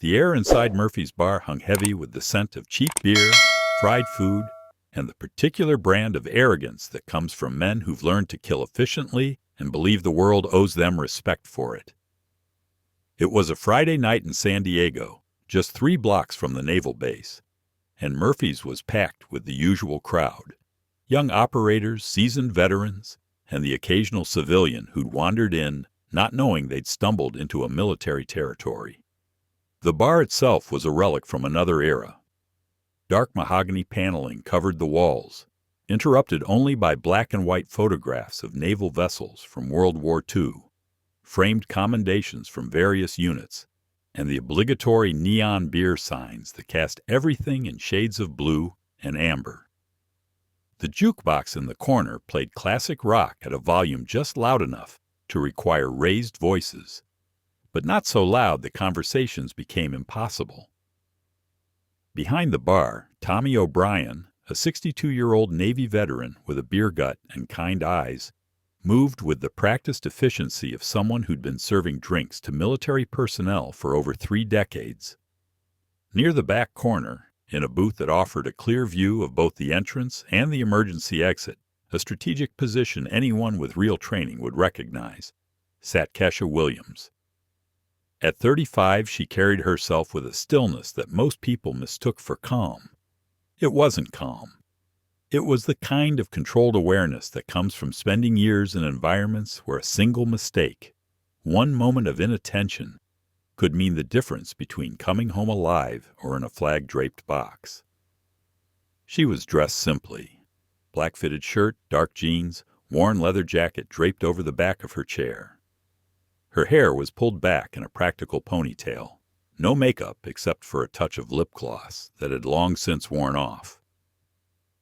The air inside Murphy's bar hung heavy with the scent of cheap beer, fried food, and the particular brand of arrogance that comes from men who've learned to kill efficiently and believe the world owes them respect for it. It was a Friday night in San Diego, just 3 blocks from the naval base, and Murphy's was packed with the usual crowd: young operators, seasoned veterans, and the occasional civilian who'd wandered in, not knowing they'd stumbled into a military territory. The bar itself was a relic from another era. Dark mahogany paneling covered the walls, interrupted only by black and white photographs of naval vessels from World War II, framed commendations from various units, and the obligatory neon beer signs that cast everything in shades of blue and amber. The jukebox in the corner played classic rock at a volume just loud enough to require raised voices, but not so loud that conversations became impossible. Behind the bar, Tommy O'Brien, a 62-year-old Navy veteran with a beer gut and kind eyes, moved with the practiced efficiency of someone who'd been serving drinks to military personnel for over 3 decades. Near the back corner, in a booth that offered a clear view of both the entrance and the emergency exit, a strategic position anyone with real training would recognize, sat Kesha Williams. At 35, she carried herself with a stillness that most people mistook for calm. It wasn't calm. It was the kind of controlled awareness that comes from spending years in environments where a single mistake, one moment of inattention, could mean the difference between coming home alive or in a flag-draped box. She was dressed simply: black fitted shirt, dark jeans, worn leather jacket draped over the back of her chair. Her hair was pulled back in a practical ponytail, no makeup except for a touch of lip gloss that had long since worn off.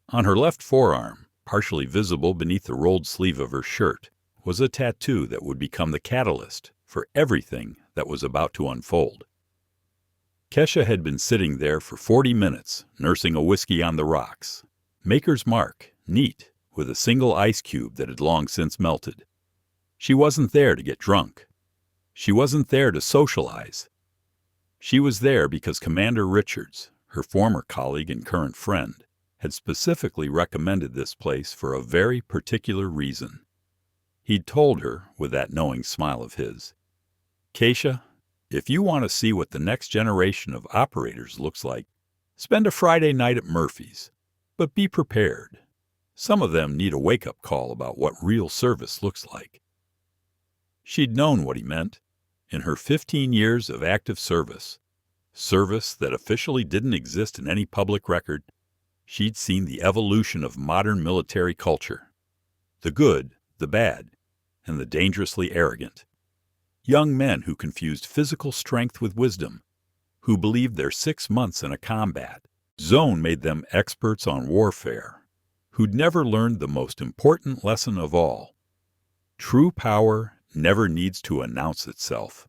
On her left forearm, partially visible beneath the rolled sleeve of her shirt, was a tattoo that would become the catalyst for everything that was about to unfold. Kesha had been sitting there for 40 minutes, nursing a whiskey on the rocks. Maker's Mark, neat, with a single ice cube that had long since melted. She wasn't there to get drunk. She wasn't there to socialize. She was there because Commander Richards, her former colleague and current friend, had specifically recommended this place for a very particular reason. He'd told her, with that knowing smile of his, "Kesha, if you want to see what the next generation of operators looks like, spend a Friday night at Murphy's. But be prepared. Some of them need a wake-up call about what real service looks like." She'd known what he meant. In her 15 years of active service that officially didn't exist in any public record, she'd seen the evolution of modern military culture. The good, the bad, and the dangerously arrogant. Young men who confused physical strength with wisdom, who believed their 6 months in a combat zone made them experts on warfare, who'd never learned the most important lesson of all: true power never needs to announce itself.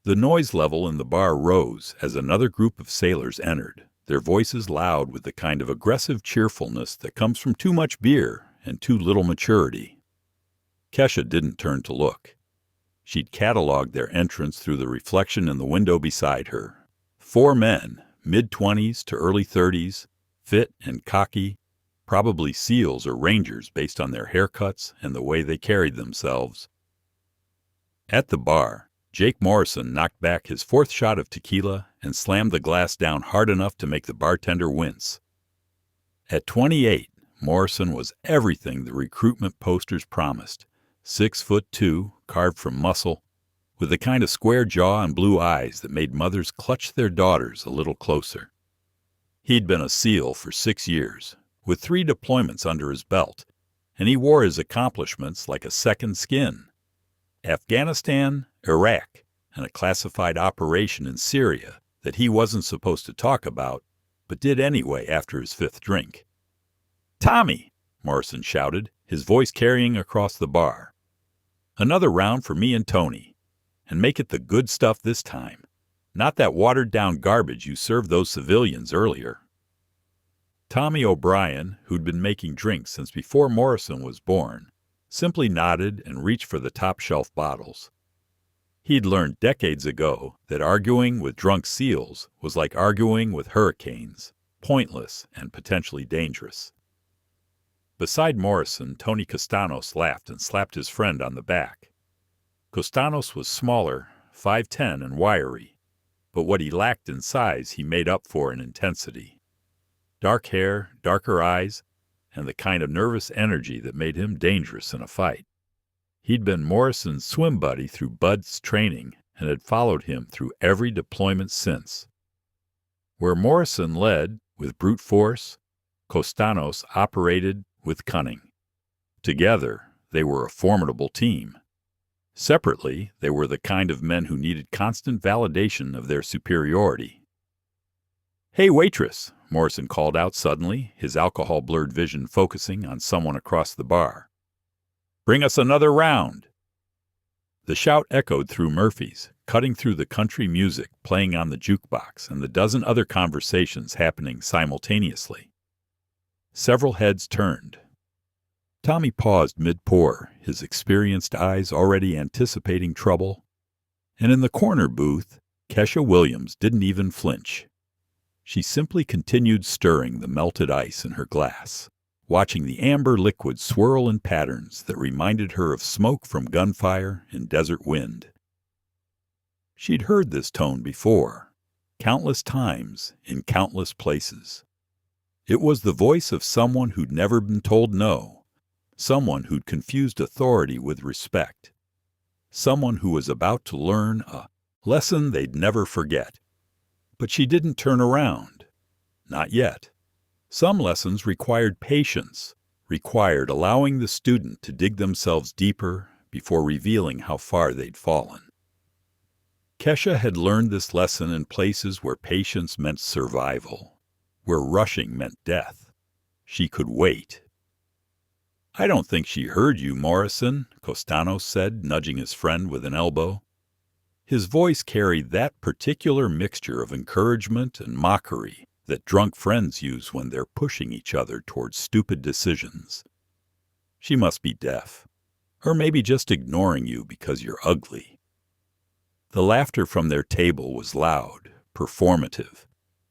The noise level in the bar rose as another group of sailors entered, their voices loud with the kind of aggressive cheerfulness that comes from too much beer and too little maturity. Kesha didn't turn to look. She'd cataloged their entrance through the reflection in the window beside her. 4 men, mid-20s to early 30s, fit and cocky, probably SEALs or Rangers based on their haircuts and the way they carried themselves. At the bar, Jake Morrison knocked back his 4th shot of tequila and slammed the glass down hard enough to make the bartender wince. At 28, Morrison was everything the recruitment posters promised: 6'2", carved from muscle, with the kind of square jaw and blue eyes that made mothers clutch their daughters a little closer. He'd been a SEAL for 6 years, with 3 deployments under his belt, and he wore his accomplishments like a second skin. Afghanistan, Iraq, and a classified operation in Syria that he wasn't supposed to talk about, but did anyway after his 5th drink. "Tommy!" Morrison shouted, his voice carrying across the bar. "Another round for me and Tony. And make it the good stuff this time, not that watered-down garbage you served those civilians earlier." Tommy O'Brien, who'd been making drinks since before Morrison was born, simply nodded and reached for the top-shelf bottles. He'd learned decades ago that arguing with drunk seals was like arguing with hurricanes, pointless and potentially dangerous. Beside Morrison, Tony Costanos laughed and slapped his friend on the back. Costanos was smaller, 5'10", and wiry, but what he lacked in size he made up for in intensity. Dark hair, darker eyes, and the kind of nervous energy that made him dangerous in a fight. He'd been Morrison's swim buddy through Bud's training and had followed him through every deployment since. Where Morrison led with brute force, Costanos operated with cunning. Together, they were a formidable team. Separately, they were the kind of men who needed constant validation of their superiority. "Hey, waitress," Morrison called out suddenly, his alcohol-blurred vision focusing on someone across the bar. "Bring us another round." The shout echoed through Murphy's, cutting through the country music playing on the jukebox and the dozen other conversations happening simultaneously. Several heads turned. Tommy paused mid-pour, his experienced eyes already anticipating trouble. And in the corner booth, Kesha Williams didn't even flinch. She simply continued stirring the melted ice in her glass, watching the amber liquid swirl in patterns that reminded her of smoke from gunfire and desert wind. She'd heard this tone before, countless times in countless places. It was the voice of someone who'd never been told no, someone who'd confused authority with respect, someone who was about to learn a lesson they'd never forget. But she didn't turn around. Not yet. Some lessons required patience, required allowing the student to dig themselves deeper before revealing how far they'd fallen. Kesha had learned this lesson in places where patience meant survival, where rushing meant death. She could wait. "I don't think she heard you, Morrison," Costanos said, nudging his friend with an elbow. His voice carried that particular mixture of encouragement and mockery that drunk friends use when they're pushing each other towards stupid decisions. "She must be deaf, or maybe just ignoring you because you're ugly." The laughter from their table was loud, performative,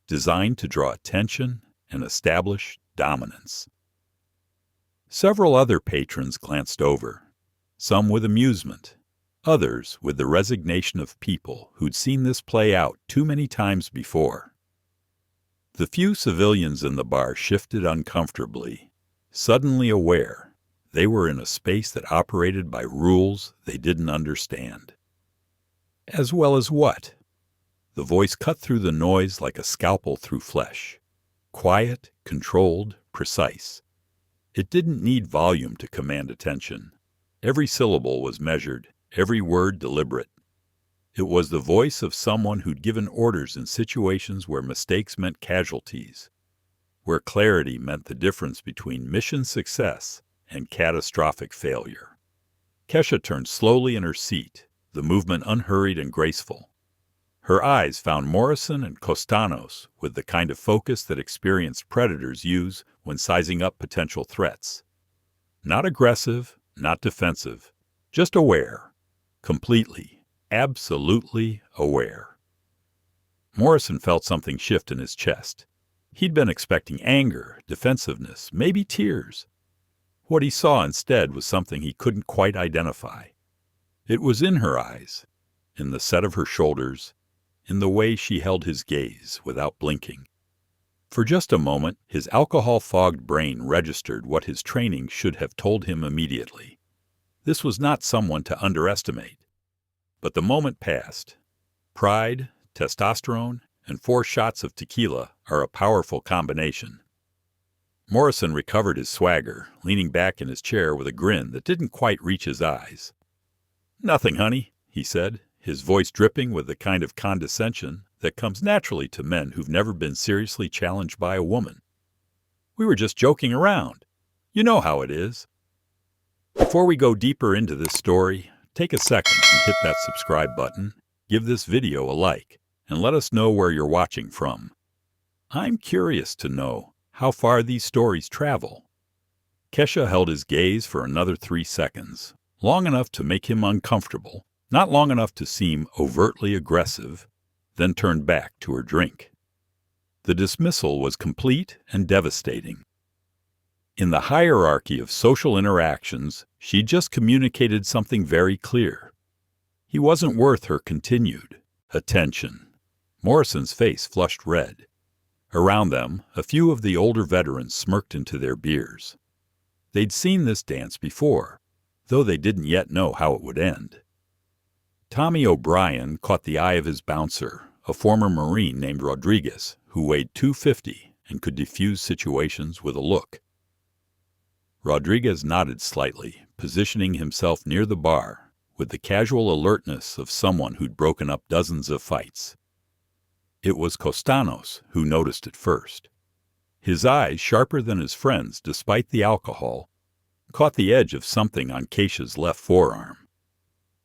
designed to draw attention and establish dominance. Several other patrons glanced over, some with amusement, others with the resignation of people who'd seen this play out too many times before. The few civilians in the bar shifted uncomfortably, suddenly aware they were in a space that operated by rules they didn't understand. As well as what? The voice cut through the noise like a scalpel through flesh. Quiet, controlled, precise. It didn't need volume to command attention. Every syllable was measured, every word deliberate. It was the voice of someone who'd given orders in situations where mistakes meant casualties, where clarity meant the difference between mission success and catastrophic failure. Kesha turned slowly in her seat, the movement unhurried and graceful. Her eyes found Morrison and Costanos with the kind of focus that experienced predators use when sizing up potential threats. Not aggressive, not defensive, just aware, completely, absolutely aware. Morrison felt something shift in his chest. He'd been expecting anger, defensiveness, maybe tears. What he saw instead was something he couldn't quite identify. It was in her eyes, in the set of her shoulders, in the way she held his gaze without blinking. For just a moment, his alcohol-fogged brain registered what his training should have told him immediately. This was not someone to underestimate. But the moment passed. Pride, testosterone, and 4 shots of tequila are a powerful combination. Morrison recovered his swagger, leaning back in his chair with a grin that didn't quite reach his eyes. "Nothing, honey," he said, his voice dripping with the kind of condescension that comes naturally to men who've never been seriously challenged by a woman. "We were just joking around. You know how it is." Before we go deeper into this story, take a second and hit that subscribe button, give this video a like, and let us know where you're watching from. I'm curious to know how far these stories travel. Kesha held his gaze for another 3 seconds, long enough to make him uncomfortable, not long enough to seem overtly aggressive, then turned back to her drink. The dismissal was complete and devastating. In the hierarchy of social interactions, she just communicated something very clear. He wasn't worth her continued attention. Morrison's face flushed red. Around them, a few of the older veterans smirked into their beers. They'd seen this dance before, though they didn't yet know how it would end. Tommy O'Brien caught the eye of his bouncer, a former Marine named Rodriguez, who weighed 250 and could defuse situations with a look. Rodriguez nodded slightly, positioning himself near the bar, with the casual alertness of someone who'd broken up dozens of fights. It was Costanos who noticed it first. His eyes, sharper than his friend's despite the alcohol, caught the edge of something on Kesha's left forearm.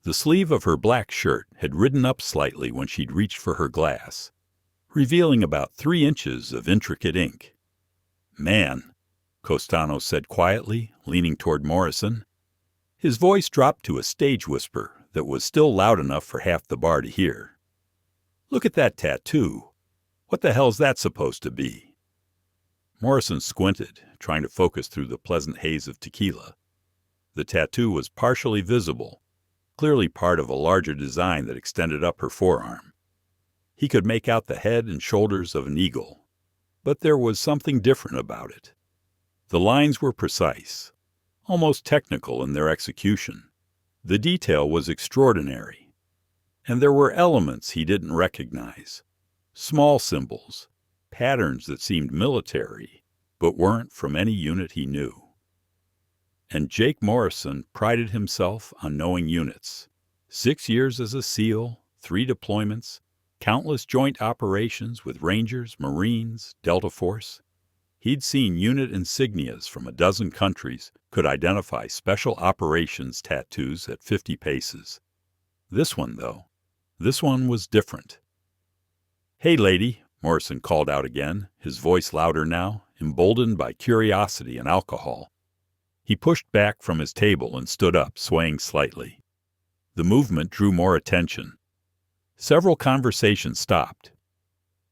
The sleeve of her black shirt had ridden up slightly when she'd reached for her glass, revealing about 3 inches of intricate ink. "Man," Costanos said quietly, leaning toward Morrison. His voice dropped to a stage whisper that was still loud enough for half the bar to hear. "Look at that tattoo. What the hell's that supposed to be?" Morrison squinted, trying to focus through the pleasant haze of tequila. The tattoo was partially visible, clearly part of a larger design that extended up her forearm. He could make out the head and shoulders of an eagle, but there was something different about it. The lines were precise, almost technical in their execution. The detail was extraordinary, and there were elements he didn't recognize. Small symbols, patterns that seemed military, but weren't from any unit he knew. And Jake Morrison prided himself on knowing units. 6 years as a SEAL, 3 deployments, countless joint operations with Rangers, Marines, Delta Force. He'd seen unit insignias from a dozen countries, could identify special operations tattoos at 50 paces. This one, though, this one was different. "Hey, lady," Morrison called out again, his voice louder now, emboldened by curiosity and alcohol. He pushed back from his table and stood up, swaying slightly. The movement drew more attention. Several conversations stopped.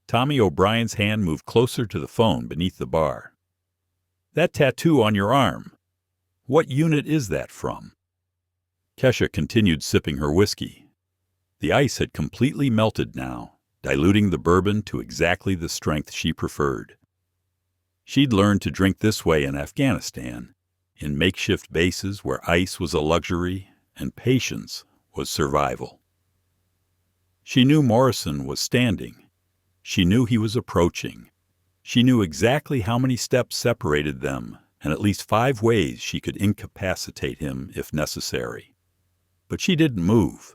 Tommy O'Brien's hand moved closer to the phone beneath the bar. "That tattoo on your arm, what unit is that from?" Kesha continued sipping her whiskey. The ice had completely melted now, diluting the bourbon to exactly the strength she preferred. She'd learned to drink this way in Afghanistan, in makeshift bases where ice was a luxury and patience was survival. She knew Morrison was standing. She knew he was approaching. She knew exactly how many steps separated them and at least 5 ways she could incapacitate him if necessary. But she didn't move.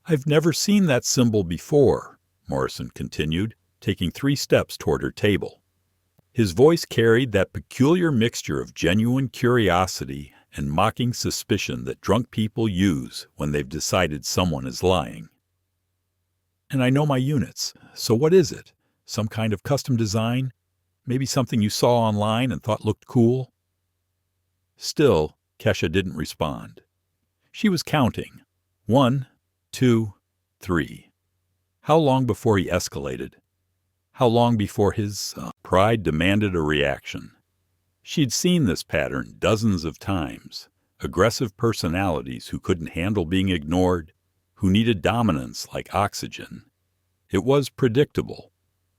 "I've never seen that symbol before," Morrison continued, taking 3 steps toward her table. His voice carried that peculiar mixture of genuine curiosity and mocking suspicion that drunk people use when they've decided someone is lying. "And I know my units, so what is it? Some kind of custom design? Maybe something you saw online and thought looked cool?" Still, Kesha didn't respond. She was counting. 1, 2, 3. How long before he escalated? How long before his pride demanded a reaction? She'd seen this pattern dozens of times. Aggressive personalities who couldn't handle being ignored, who needed dominance like oxygen. It was predictable,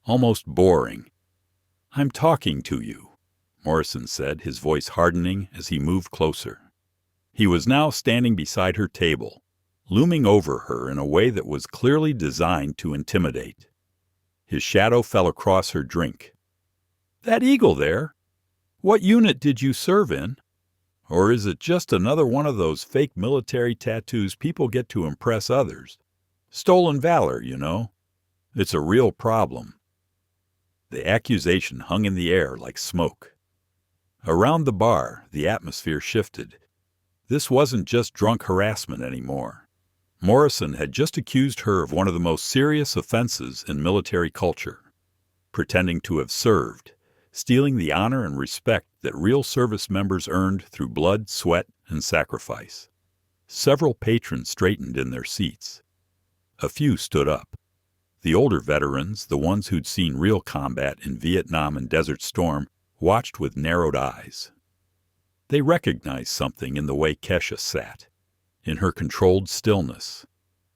almost boring. "I'm talking to you," Morrison said, his voice hardening as he moved closer. He was now standing beside her table, looming over her in a way that was clearly designed to intimidate. His shadow fell across her drink. "That eagle there? What unit did you serve in? Or is it just another one of those fake military tattoos people get to impress others? Stolen valor, you know. It's a real problem." The accusation hung in the air like smoke. Around the bar, the atmosphere shifted. This wasn't just drunk harassment anymore. Morrison had just accused her of one of the most serious offenses in military culture, pretending to have served, stealing the honor and respect that real service members earned through blood, sweat, and sacrifice. Several patrons straightened in their seats. A few stood up. The older veterans, the ones who'd seen real combat in Vietnam and Desert Storm, watched with narrowed eyes. They recognized something in the way Kesha sat, in her controlled stillness,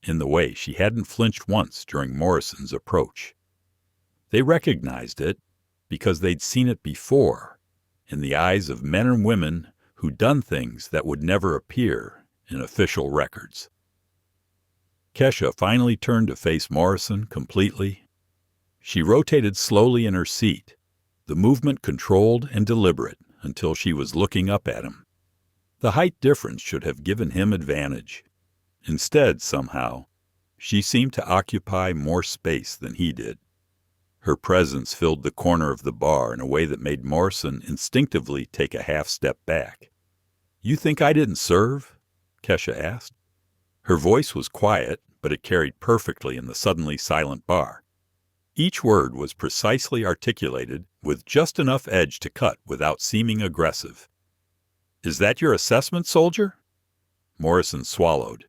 in the way she hadn't flinched once during Morrison's approach. They recognized it because they'd seen it before, in the eyes of men and women who'd done things that would never appear in official records. Kesha finally turned to face Morrison completely. She rotated slowly in her seat, the movement controlled and deliberate until she was looking up at him. The height difference should have given him advantage. Instead, somehow, she seemed to occupy more space than he did. Her presence filled the corner of the bar in a way that made Morrison instinctively take a half step back. "You think I didn't serve?" Kesha asked. Her voice was quiet, but it carried perfectly in the suddenly silent bar. Each word was precisely articulated, with just enough edge to cut without seeming aggressive. "Is that your assessment, soldier?" Morrison swallowed.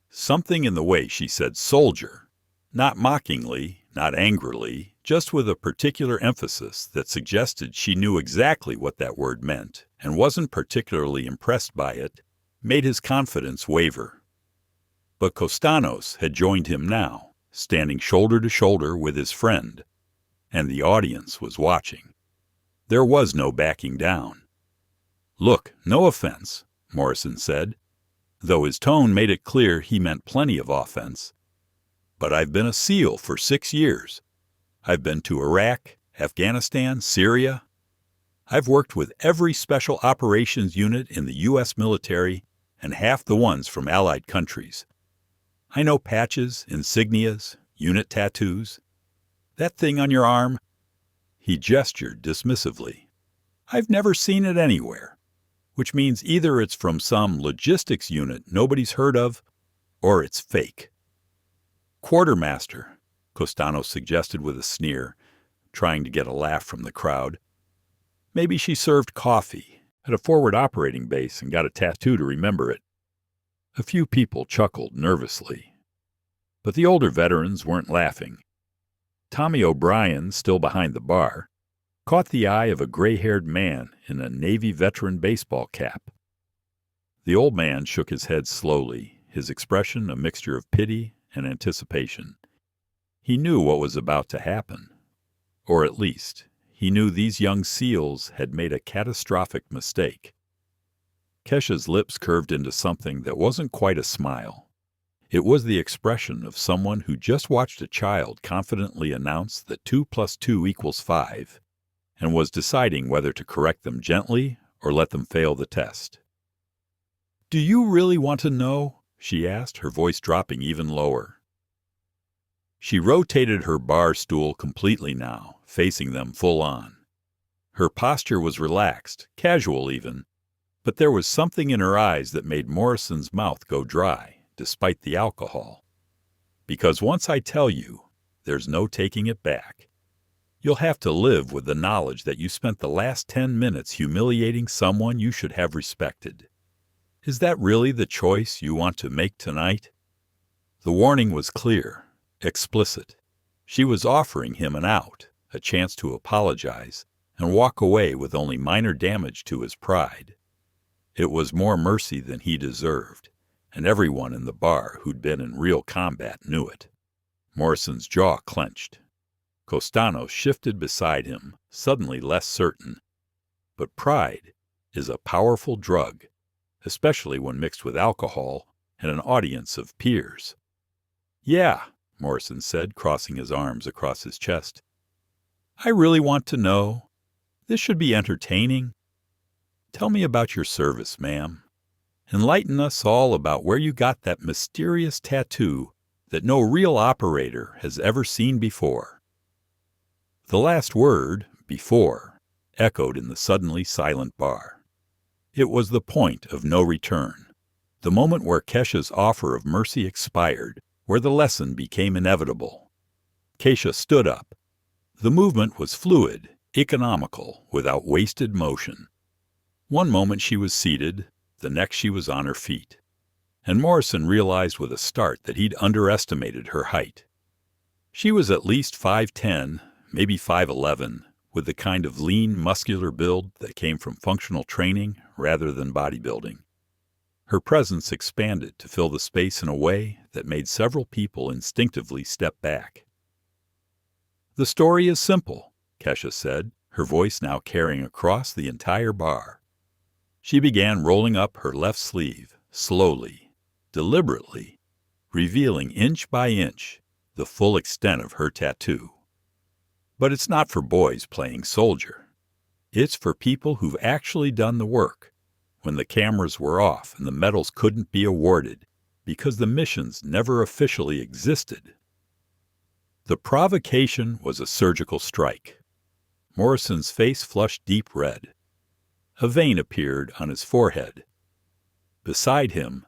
Something in the way she said soldier, not mockingly, not angrily, just with a particular emphasis that suggested she knew exactly what that word meant and wasn't particularly impressed by it, made his confidence waver. But Costanos had joined him now, standing shoulder to shoulder with his friend, and the audience was watching. There was no backing down. "Look, no offense," Morrison said, though his tone made it clear he meant plenty of offense. "But I've been a SEAL for 6 years. I've been to Iraq, Afghanistan, Syria. I've worked with every special operations unit in the U.S. military and half the ones from allied countries. I know patches, insignias, unit tattoos. That thing on your arm," he gestured dismissively, "I've never seen it anywhere, which means either it's from some logistics unit nobody's heard of, or it's fake." "Quartermaster," Costanos suggested with a sneer, trying to get a laugh from the crowd. "Maybe she served coffee at a forward operating base and got a tattoo to remember it." A few people chuckled nervously. But the older veterans weren't laughing. Tommy O'Brien, still behind the bar, caught the eye of a gray-haired man in a Navy veteran baseball cap. The old man shook his head slowly, his expression a mixture of pity and anticipation. He knew what was about to happen. Or at least, he knew these young SEALs had made a catastrophic mistake. Kesha's lips curved into something that wasn't quite a smile. It was the expression of someone who just watched a child confidently announce that 2 + 2 = 5, and was deciding whether to correct them gently or let them fail the test. "Do you really want to know?" she asked, her voice dropping even lower. She rotated her bar stool completely now, facing them full on. Her posture was relaxed, casual even, but there was something in her eyes that made Morrison's mouth go dry, despite the alcohol. "Because once I tell you, there's no taking it back. You'll have to live with the knowledge that you spent the last 10 minutes humiliating someone you should have respected. Is that really the choice you want to make tonight?" The warning was clear, explicit. She was offering him an out, a chance to apologize, and walk away with only minor damage to his pride. It was more mercy than he deserved, and everyone in the bar who'd been in real combat knew it. Morrison's jaw clenched. Costanos shifted beside him, suddenly less certain. But pride is a powerful drug, especially when mixed with alcohol and an audience of peers. "Yeah," Morrison said, crossing his arms across his chest. "I really want to know. This should be entertaining. Tell me about your service, ma'am. Enlighten us all about where you got that mysterious tattoo that no real operator has ever seen before." The last word, before, echoed in the suddenly silent bar. It was the point of no return, the moment where Kesha's offer of mercy expired, where the lesson became inevitable. Kesha stood up. The movement was fluid, economical, without wasted motion. One moment she was seated, the next she was on her feet. and Morrison realized with a start that he'd underestimated her height. She was at least 5'10", maybe 5'11", with the kind of lean, muscular build that came from functional training rather than bodybuilding. Her presence expanded to fill the space in a way that made several people instinctively step back. "The story is simple," Kesha said, her voice now carrying across the entire bar. She began rolling up her left sleeve, slowly, deliberately, revealing inch by inch the full extent of her tattoo. "But it's not for boys playing soldier. It's for people who've actually done the work, when the cameras were off and the medals couldn't be awarded because the missions never officially existed." The provocation was a surgical strike. Morrison's face flushed deep red. A vein appeared on his forehead. Beside him,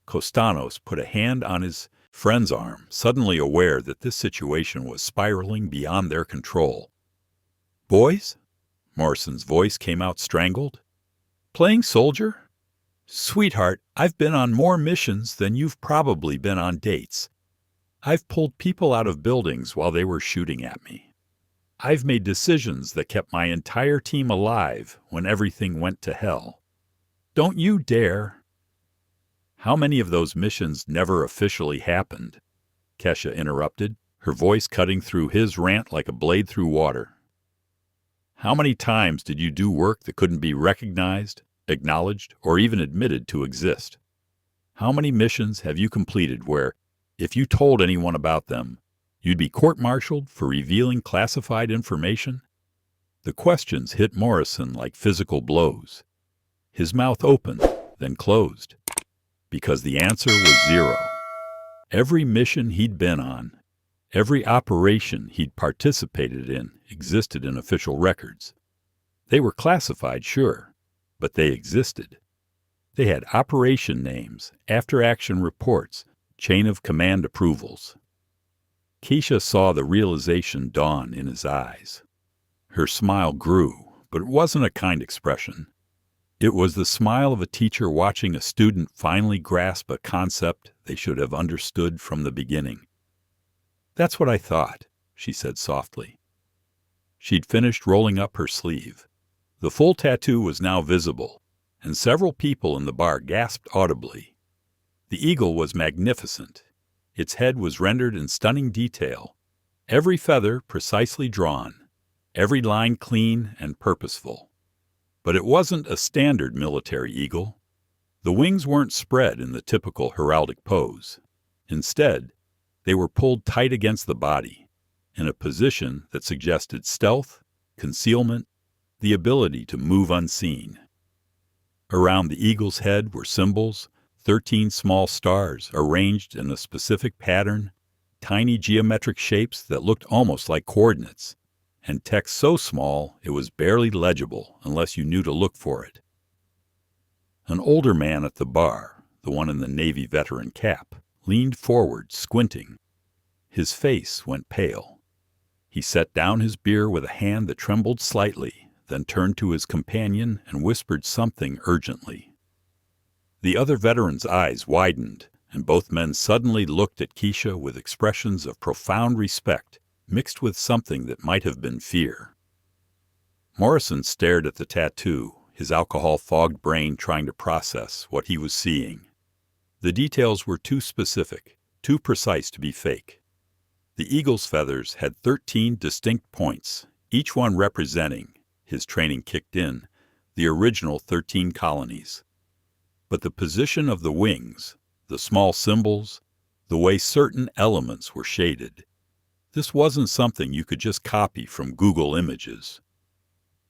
Costanos put a hand on his friend's arm, suddenly aware that this situation was spiraling beyond their control. "Boys?" Morrison's voice came out strangled. "Playing soldier? Sweetheart, I've been on more missions than you've probably been on dates. I've pulled people out of buildings while they were shooting at me. I've made decisions that kept my entire team alive when everything went to hell. Don't you dare." "How many of those missions never officially happened?" Kesha interrupted, her voice cutting through his rant like a blade through water. "How many times did you do work that couldn't be recognized, acknowledged, or even admitted to exist? How many missions have you completed where, if you told anyone about them, you'd be court-martialed for revealing classified information?" The questions hit Morrison like physical blows. His mouth opened, then closed, because the answer was zero. Every mission he'd been on, every operation he'd participated in existed in official records. They were classified, sure, but they existed. They had operation names, after-action reports, chain of command approvals. Kesha saw the realization dawn in his eyes. Her smile grew, but it wasn't a kind expression. It was the smile of a teacher watching a student finally grasp a concept they should have understood from the beginning. "That's what I thought," she said softly. She'd finished rolling up her sleeve. The full tattoo was now visible, and several people in the bar gasped audibly. The eagle was magnificent. Its head was rendered in stunning detail, every feather precisely drawn, every line clean and purposeful. But it wasn't a standard military eagle. The wings weren't spread in the typical heraldic pose. Instead, they were pulled tight against the body, in a position that suggested stealth, concealment, the ability to move unseen. Around the eagle's head were symbols, 13 small stars arranged in a specific pattern, tiny geometric shapes that looked almost like coordinates, and text so small it was barely legible unless you knew to look for it. An older man at the bar, the one in the Navy veteran cap, leaned forward, squinting. His face went pale. He set down his beer with a hand that trembled slightly, then turned to his companion and whispered something urgently. The other veteran's eyes widened, and both men suddenly looked at Kesha with expressions of profound respect, mixed with something that might have been fear. Morrison stared at the tattoo, his alcohol-fogged brain trying to process what he was seeing. The details were too specific, too precise to be fake. The eagle's feathers had 13 distinct points, each one representing, his training kicked in, the original 13 colonies. But the position of the wings, the small symbols, the way certain elements were shaded, this wasn't something you could just copy from Google Images.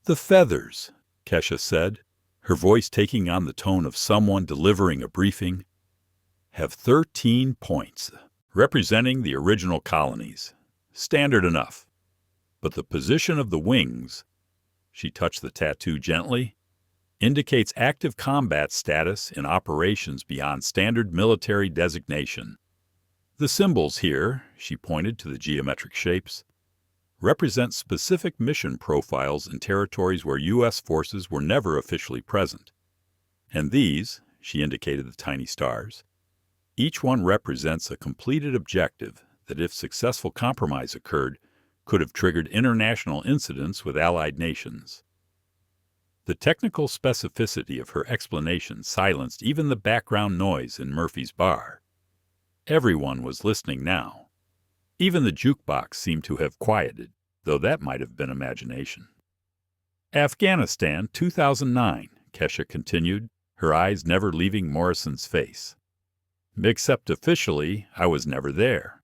"The feathers," Kesha said, her voice taking on the tone of someone delivering a briefing, "have 13 points, representing the original colonies. Standard enough. But the position of the wings," she touched the tattoo gently, "indicates active combat status in operations beyond standard military designation. The symbols here," she pointed to the geometric shapes, "represent specific mission profiles in territories where U.S. forces were never officially present. And these," she indicated the tiny stars, Each one represents a completed objective that, if successful compromise occurred, could have triggered international incidents with allied nations. The technical specificity of her explanation silenced even the background noise in Murphy's bar. Everyone was listening now. Even the jukebox seemed to have quieted, though that might have been imagination. Afghanistan, 2009, Kesha continued, her eyes never leaving Morrison's face. Except officially, I was never there.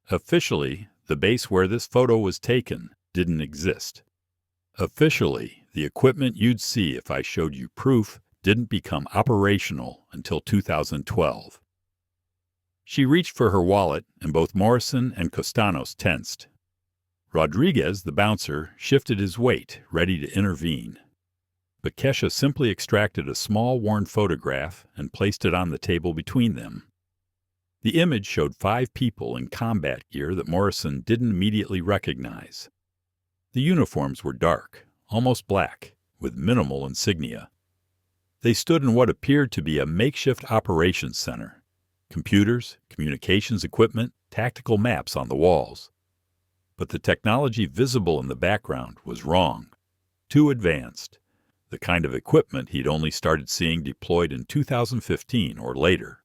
Officially, the base where this photo was taken didn't exist. Officially, the equipment you'd see if I showed you proof didn't become operational until 2012. She reached for her wallet, and both Morrison and Costanos tensed. Rodriguez, the bouncer, shifted his weight, ready to intervene. But Kesha simply extracted a small worn photograph and placed it on the table between them. The image showed 5 people in combat gear that Morrison didn't immediately recognize. The uniforms were dark, almost black, with minimal insignia. They stood in what appeared to be a makeshift operations center. Computers, communications equipment, tactical maps on the walls. But the technology visible in the background was wrong, too advanced, the kind of equipment he'd only started seeing deployed in 2015 or later.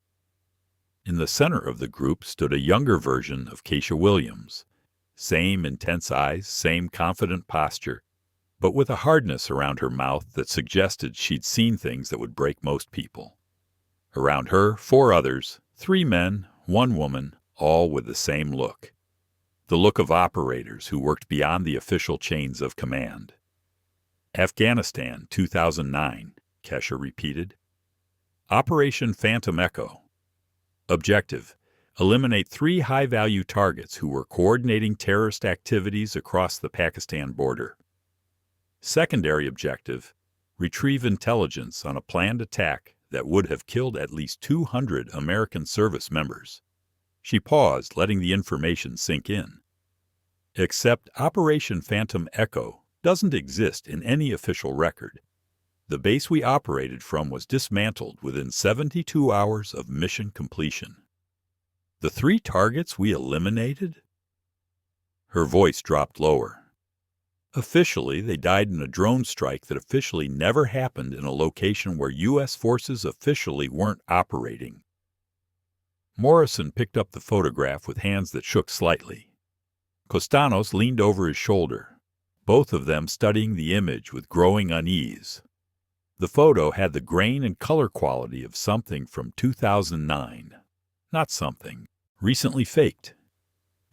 In the center of the group stood a younger version of Kesha Williams. Same intense eyes, same confident posture, but with a hardness around her mouth that suggested she'd seen things that would break most people. Around her, 4 others, 3 men, 1 woman, all with the same look. The look of operators who worked beyond the official chains of command. Afghanistan, 2009, Kesha repeated. Operation Phantom Echo. Objective: eliminate 3 high-value targets who were coordinating terrorist activities across the Pakistan border. Secondary objective: retrieve intelligence on a planned attack that would have killed at least 200 American service members. She paused, letting the information sink in. Except Operation Phantom Echo doesn't exist in any official record. The base we operated from was dismantled within 72 hours of mission completion. The 3 targets we eliminated? Her voice dropped lower. Officially, they died in a drone strike that officially never happened in a location where U.S. forces officially weren't operating. Morrison picked up the photograph with hands that shook slightly. Costanos leaned over his shoulder, both of them studying the image with growing unease. The photo had the grain and color quality of something from 2009, not something recently faked.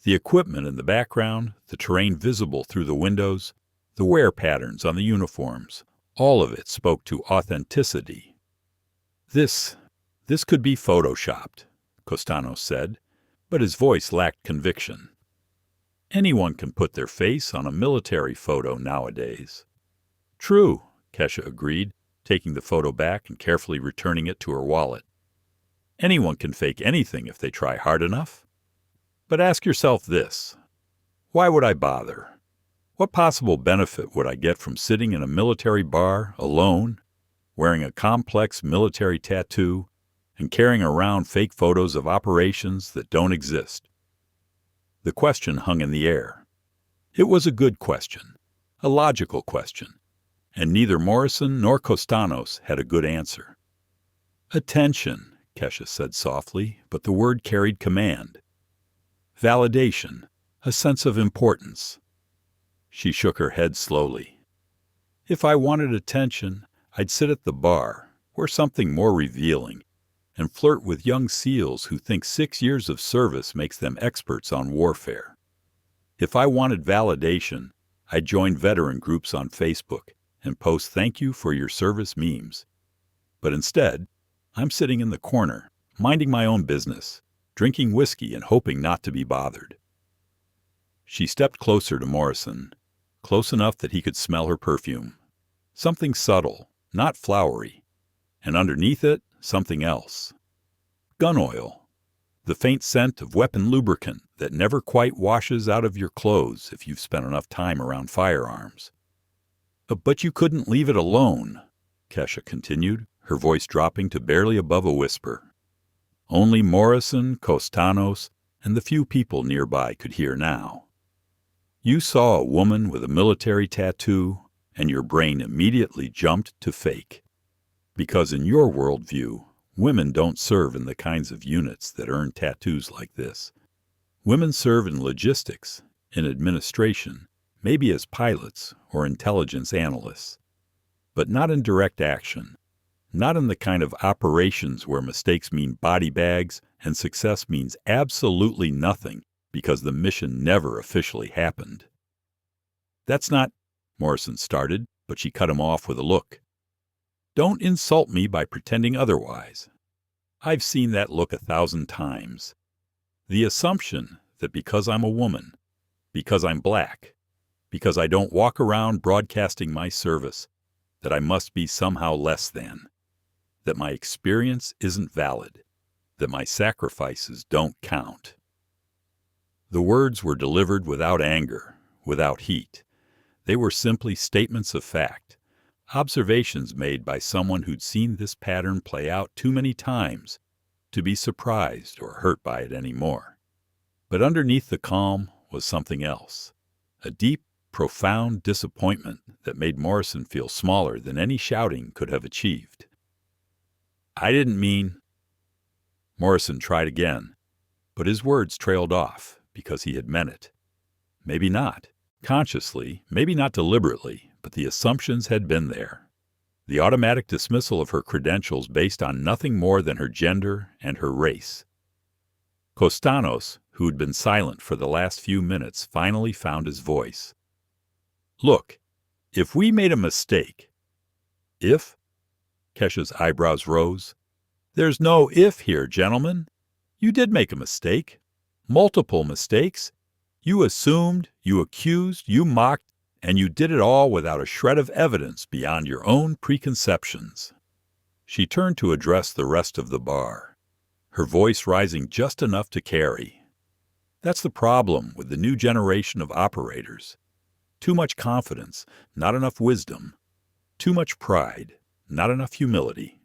The equipment in the background, the terrain visible through the windows, the wear patterns on the uniforms, all of it spoke to authenticity. This could be photoshopped, Costanos said, but his voice lacked conviction. Anyone can put their face on a military photo nowadays. True, Kesha agreed, taking the photo back and carefully returning it to her wallet. Anyone can fake anything if they try hard enough. But ask yourself this: why would I bother? What possible benefit would I get from sitting in a military bar alone, wearing a complex military tattoo, and carrying around fake photos of operations that don't exist? The question hung in the air. It was a good question, a logical question, and neither Morrison nor Costanos had a good answer. Attention, Kesha said softly, but the word carried command. Validation, a sense of importance. She shook her head slowly. If I wanted attention, I'd sit at the bar, or something more revealing, and flirt with young SEALs who think 6 years of service makes them experts on warfare. If I wanted validation, I'd join veteran groups on Facebook and post "thank you for your service" memes. But instead, I'm sitting in the corner, minding my own business, drinking whiskey and hoping not to be bothered. She stepped closer to Morrison, close enough that he could smell her perfume. Something subtle, not flowery, and underneath it, something else. Gun oil, the faint scent of weapon lubricant that never quite washes out of your clothes if you've spent enough time around firearms. But you couldn't leave it alone, Kesha continued, her voice dropping to barely above a whisper. Only Morrison, Costanos, and the few people nearby could hear now. You saw a woman with a military tattoo, and your brain immediately jumped to fake. Because in your worldview, women don't serve in the kinds of units that earn tattoos like this. Women serve in logistics, in administration, maybe as pilots or intelligence analysts, but not in direct action, not in the kind of operations where mistakes mean body bags and success means absolutely nothing because the mission never officially happened. That's not, Morrison started, but she cut him off with a look. Don't insult me by pretending otherwise. I've seen that look 1,000 times. The assumption that because I'm a woman, because I'm black, because I don't walk around broadcasting my service, that I must be somehow less than, that my experience isn't valid, that my sacrifices don't count. The words were delivered without anger, without heat. They were simply statements of fact, observations made by someone who'd seen this pattern play out too many times to be surprised or hurt by it anymore. But underneath the calm was something else, a deep, profound disappointment that made Morrison feel smaller than any shouting could have achieved. I didn't mean... Morrison tried again, but his words trailed off because he had meant it. Maybe not, consciously, maybe not deliberately, but the assumptions had been there. The automatic dismissal of her credentials based on nothing more than her gender and her race. Costanos, who had been silent for the last few minutes, finally found his voice. Look, if we made a mistake... If? Kesha's eyebrows rose. There's no if here, gentlemen. You did make a mistake. Multiple mistakes. You assumed, you accused, you mocked, and you did it all without a shred of evidence beyond your own preconceptions. She turned to address the rest of the bar, her voice rising just enough to carry. That's the problem with the new generation of operators. Too much confidence, not enough wisdom. Too much pride, not enough humility.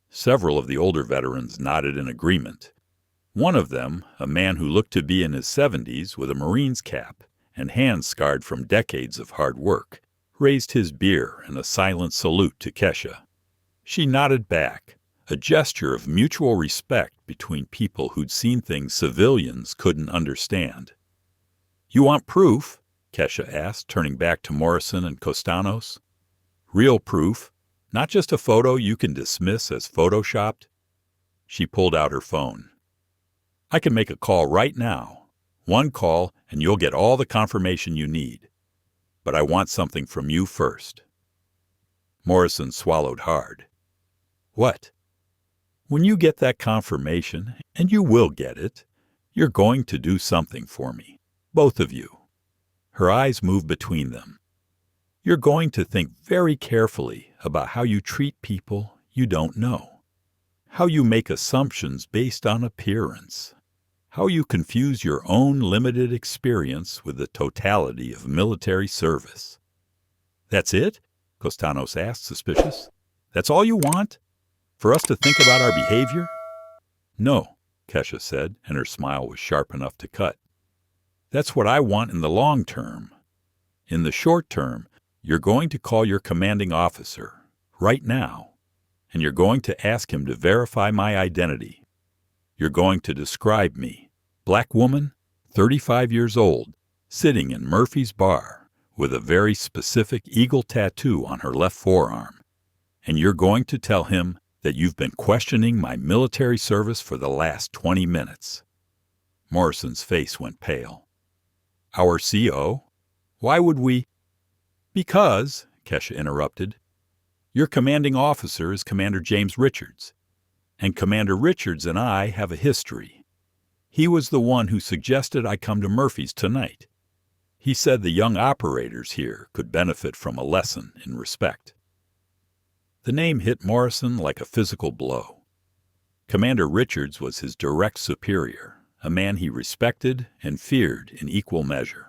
Several of the older veterans nodded in agreement. One of them, a man who looked to be in his 70s with a Marine's cap and hands scarred from decades of hard work, raised his beer in a silent salute to Kesha. She nodded back, a gesture of mutual respect between people who'd seen things civilians couldn't understand. You want proof? Kesha asked, turning back to Morrison and Costanos. Real proof, not just a photo you can dismiss as photoshopped. She pulled out her phone. I can make a call right now. One call, and you'll get all the confirmation you need. But I want something from you first. Morrison swallowed hard. What? When you get that confirmation, and you will get it, you're going to do something for me, both of you. Her eyes moved between them. You're going to think very carefully about how you treat people you don't know, how you make assumptions based on appearance, how you confuse your own limited experience with the totality of military service. That's it? Costanos asked, suspicious. That's all you want? For us to think about our behavior? No, Kesha said, and her smile was sharp enough to cut. That's what I want in the long term. In the short term, you're going to call your commanding officer, right now, and you're going to ask him to verify my identity. You're going to describe me, black woman, 35 years old, sitting in Murphy's bar with a very specific eagle tattoo on her left forearm. And you're going to tell him that you've been questioning my military service for the last 20 minutes. Morrison's face went pale. Our CO? Why would we? Because, Kesha interrupted, your commanding officer is Commander James Richards, and Commander Richards and I have a history. He was the one who suggested I come to Murphy's tonight. He said the young operators here could benefit from a lesson in respect. The name hit Morrison like a physical blow. Commander Richards was his direct superior, a man he respected and feared in equal measure.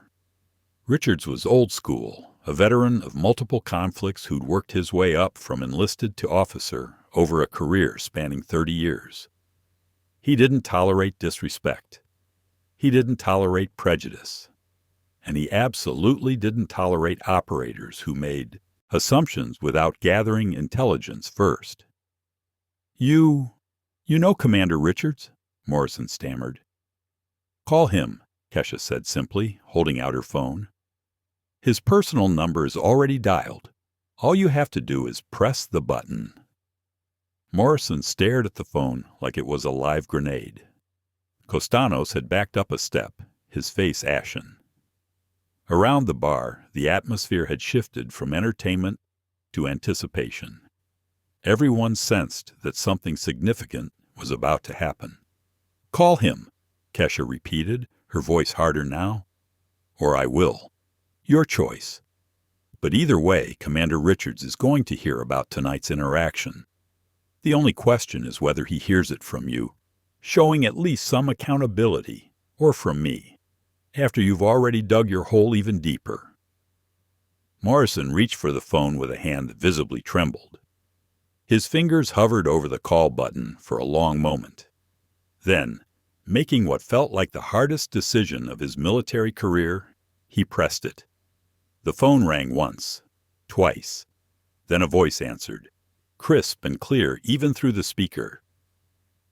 Richards was old school, a veteran of multiple conflicts who'd worked his way up from enlisted to officer over a career spanning 30 years. He didn't tolerate disrespect. He didn't tolerate prejudice. And he absolutely didn't tolerate operators who made assumptions without gathering intelligence first. You know Commander Richards? Morrison stammered. Call him, Kesha said simply, holding out her phone. His personal number is already dialed. All you have to do is press the button. Morrison stared at the phone like it was a live grenade. Costanos had backed up a step, his face ashen. Around the bar, the atmosphere had shifted from entertainment to anticipation. Everyone sensed that something significant was about to happen. Call him, Kesha repeated, her voice harder now. Or I will. Your choice. But either way, Commander Richards is going to hear about tonight's interaction. The only question is whether he hears it from you, showing at least some accountability, or from me, after you've already dug your hole even deeper. Morrison reached for the phone with a hand that visibly trembled. His fingers hovered over the call button for a long moment. Then, making what felt like the hardest decision of his military career, he pressed it. The phone rang once, twice. Then a voice answered, crisp and clear even through the speaker.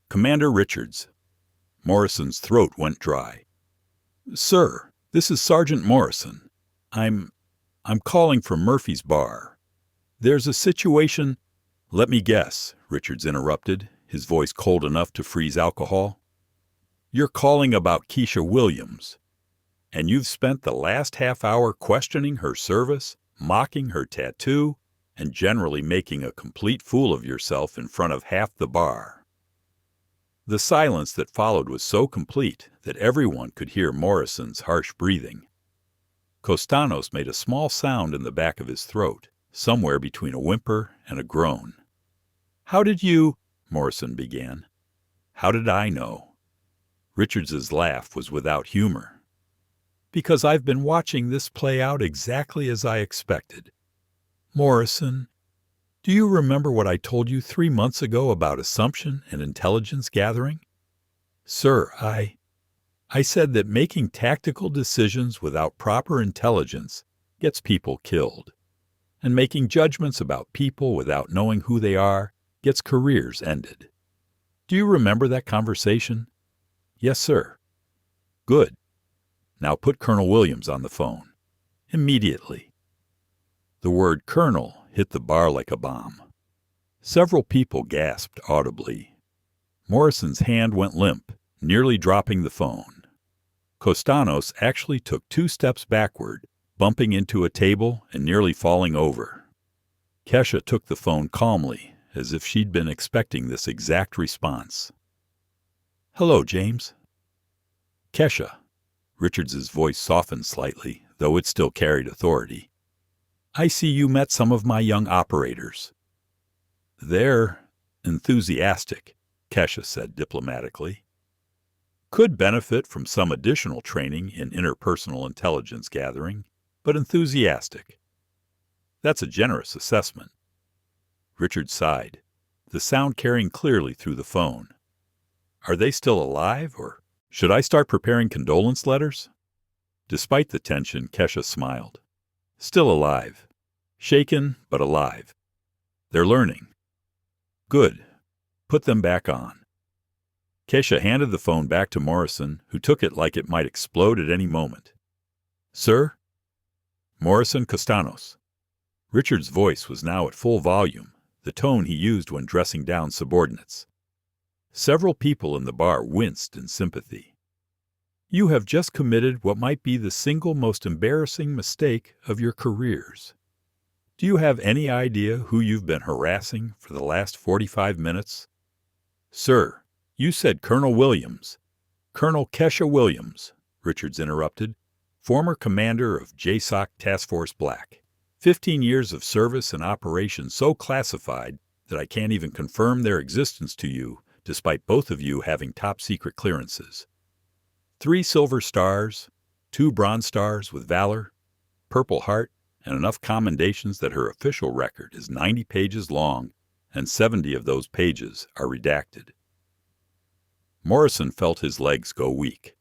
Commander Richards. Morrison's throat went dry. Sir, this is Sergeant Morrison. I'm calling from Murphy's Bar. There's a situation— Let me guess, Richards interrupted, his voice cold enough to freeze alcohol. You're calling about Kesha Williams. And you've spent the last half hour questioning her service, mocking her tattoo, and generally making a complete fool of yourself in front of half the bar. The silence that followed was so complete that everyone could hear Morrison's harsh breathing. Costanos made a small sound in the back of his throat, somewhere between a whimper and a groan. How did you— Morrison began. How did I know? Richards's laugh was without humor. Because I've been watching this play out exactly as I expected. Morrison, do you remember what I told you 3 months ago about assumption and intelligence gathering? Sir, I said that making tactical decisions without proper intelligence gets people killed, and making judgments about people without knowing who they are gets careers ended. Do you remember that conversation? Yes, sir. Good. Now put Colonel Williams on the phone. Immediately. The word colonel hit the bar like a bomb. Several people gasped audibly. Morrison's hand went limp, nearly dropping the phone. Costanos actually took 2 steps backward, bumping into a table and nearly falling over. Kesha took the phone calmly, as if she'd been expecting this exact response. Hello, James. Kesha. Richards's voice softened slightly, though it still carried authority. I see you met some of my young operators. They're enthusiastic, Kesha said diplomatically. Could benefit from some additional training in interpersonal intelligence gathering, but enthusiastic. That's a generous assessment. Richard sighed, the sound carrying clearly through the phone. Are they still alive, or should I start preparing condolence letters? Despite the tension, Kesha smiled. Still alive. Shaken, but alive. They're learning. Good. Put them back on. Kesha handed the phone back to Morrison, who took it like it might explode at any moment. Sir? Morrison Costanos. Richard's voice was now at full volume, the tone he used when dressing down subordinates. Several people in the bar winced in sympathy. You have just committed what might be the single most embarrassing mistake of your careers. Do you have any idea who you've been harassing for the last 45 minutes? Sir, you said Colonel Williams. Colonel Kesha Williams, Richards interrupted, former commander of JSOC Task Force Black. 15 years of service and operation so classified that I can't even confirm their existence to you, despite both of you having top-secret clearances. 3 silver stars, 2 bronze stars with valor, Purple Heart, and enough commendations that her official record is 90 pages long, and 70 of those pages are redacted. Morrison felt his legs go weak.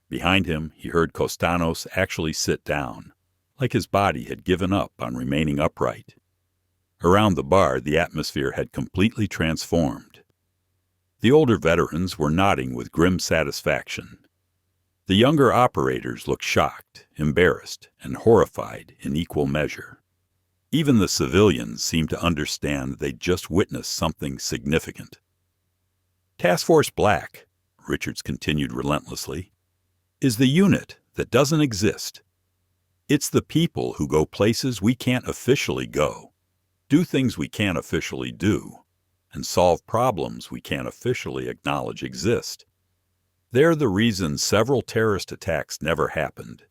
Behind him, he heard Costanos actually sit down, like his body had given up on remaining upright. Around the bar, the atmosphere had completely transformed. The older veterans were nodding with grim satisfaction. The younger operators looked shocked, embarrassed, and horrified in equal measure. Even the civilians seemed to understand they'd just witnessed something significant. Task Force Black, Richards continued relentlessly, is the unit that doesn't exist. It's the people who go places we can't officially go, do things we can't officially do, and solve problems we can't officially acknowledge exist. They're the reason several terrorist attacks never happened.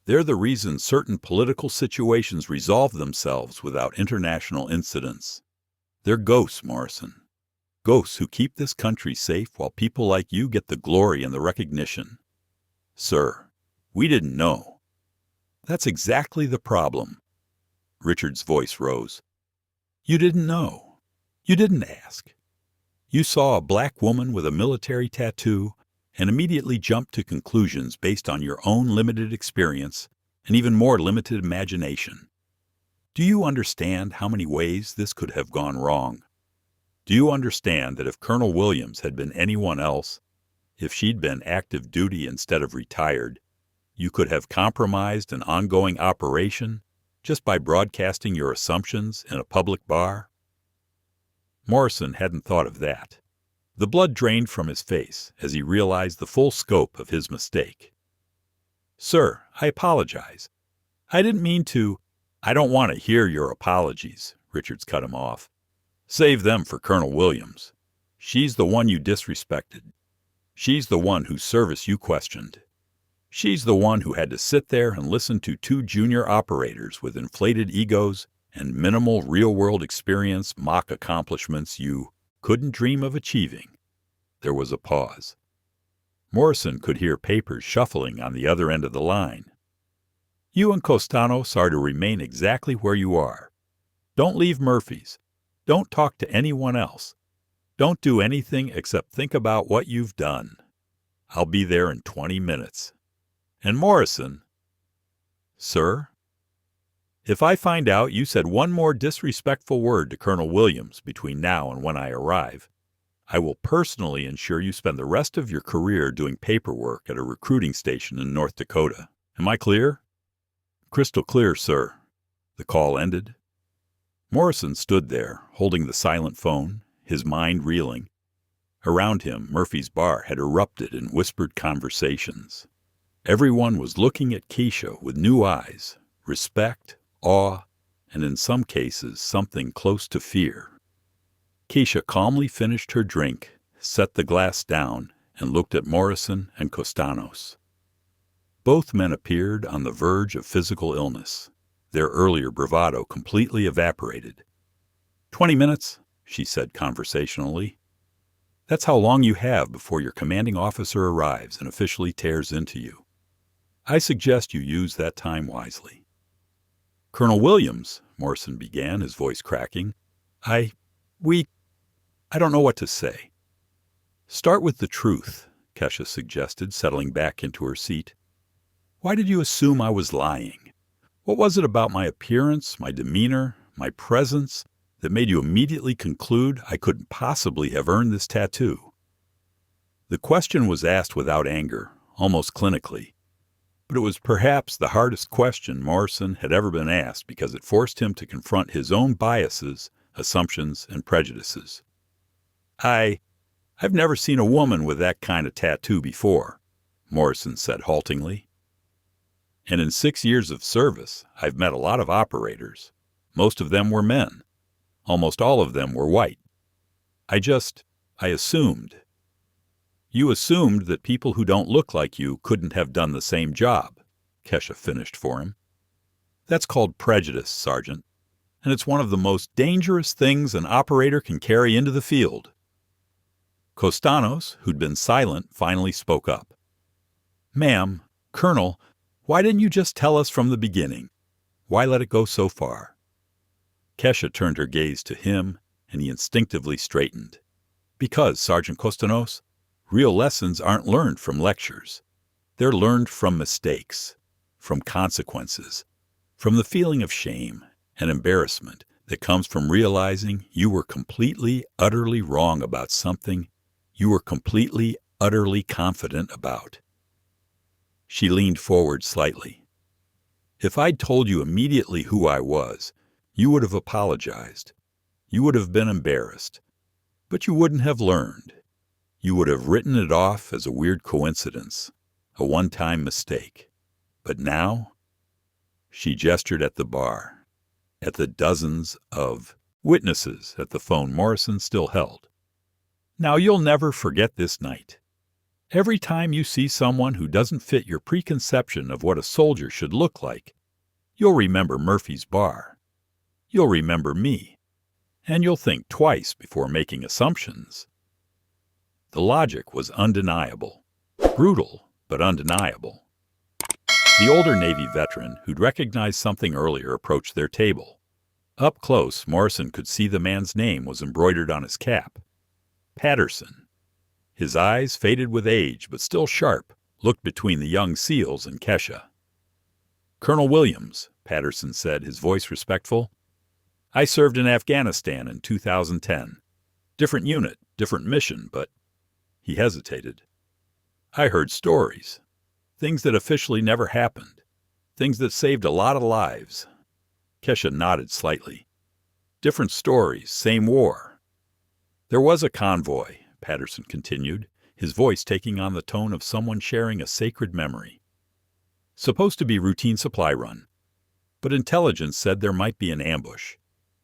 They're the reason certain political situations resolve themselves without international incidents. They're ghosts, Morrison. Ghosts who keep this country safe while people like you get the glory and the recognition. Sir, we didn't know. That's exactly the problem. Richard's voice rose. You didn't know. You didn't ask. You saw a black woman with a military tattoo and immediately jumped to conclusions based on your own limited experience and even more limited imagination. Do you understand how many ways this could have gone wrong? Do you understand that if Colonel Williams had been anyone else, if she'd been active duty instead of retired, you could have compromised an ongoing operation just by broadcasting your assumptions in a public bar? Morrison hadn't thought of that. The blood drained from his face as he realized the full scope of his mistake. Sir, I apologize. I didn't mean to. I don't want to hear your apologies, Richards cut him off. Save them for Colonel Williams. She's the one you disrespected. She's the one whose service you questioned. She's the one who had to sit there and listen to two junior operators with inflated egos and minimal real-world experience mock accomplishments you couldn't dream of achieving. There was a pause. Morrison could hear papers shuffling on the other end of the line. You and Costanos are to remain exactly where you are. Don't leave Murphy's. Don't talk to anyone else. Don't do anything except think about what you've done. I'll be there in 20 minutes. And Morrison, sir, if I find out you said one more disrespectful word to Colonel Williams between now and when I arrive, I will personally ensure you spend the rest of your career doing paperwork at a recruiting station in North Dakota. Am I clear? Crystal clear, sir. The call ended. Morrison stood there, holding the silent phone, his mind reeling. Around him, Murphy's bar had erupted in whispered conversations. Everyone was looking at Kesha with new eyes, respect, awe, and in some cases something close to fear. Kesha calmly finished her drink, set the glass down, and looked at Morrison and Costanos. Both men appeared on the verge of physical illness. Their earlier bravado completely evaporated. 20 minutes, she said conversationally. That's how long you have before your commanding officer arrives and officially tears into you. I suggest you use that time wisely. Colonel Williams, Morrison began, his voice cracking. I don't know what to say. Start with the truth, Kesha suggested, settling back into her seat. Why did you assume I was lying? What was it about my appearance, my demeanor, my presence, that made you immediately conclude I couldn't possibly have earned this tattoo? The question was asked without anger, almost clinically. But it was perhaps the hardest question Morrison had ever been asked because it forced him to confront his own biases, assumptions, and prejudices. I've never seen a woman with that kind of tattoo before, Morrison said haltingly. And in 6 years of service, I've met a lot of operators. Most of them were men. Almost all of them were white. I assumed. You assumed that people who don't look like you couldn't have done the same job, Kesha finished for him. That's called prejudice, Sergeant, and it's one of the most dangerous things an operator can carry into the field. Costanos, who'd been silent, finally spoke up. Ma'am, Colonel, why didn't you just tell us from the beginning? Why let it go so far? Kesha turned her gaze to him, and he instinctively straightened. Because, Sergeant Costanos, Real lessons aren't learned from lectures. They're learned from mistakes, from consequences, from the feeling of shame and embarrassment that comes from realizing you were completely, utterly wrong about something you were completely, utterly confident about. She leaned forward slightly. If I'd told you immediately who I was, you would have apologized. You would have been embarrassed. But you wouldn't have learned. You would have written it off as a weird coincidence, a one-time mistake. But now, she gestured at the bar, at the dozens of witnesses at the phone Morrison still held. Now you'll never forget this night. Every time you see someone who doesn't fit your preconception of what a soldier should look like, you'll remember Murphy's Bar. You'll remember me. And you'll think twice before making assumptions. The logic was undeniable. Brutal, but undeniable. The older Navy veteran, who'd recognized something earlier, approached their table. Up close, Morrison could see the man's name was embroidered on his cap. Patterson. His eyes, faded with age but still sharp, looked between the young SEALs and Kesha. "Colonel Williams," Patterson said, his voice respectful. "I served in Afghanistan in 2010. Different unit, different mission, but—" He hesitated. "I heard stories. Things that officially never happened. Things that saved a lot of lives." Kesha nodded slightly. "Different stories, same war. There was a convoy," Patterson continued, his voice taking on the tone of someone sharing a sacred memory. "Supposed to be routine supply run. But intelligence said there might be an ambush.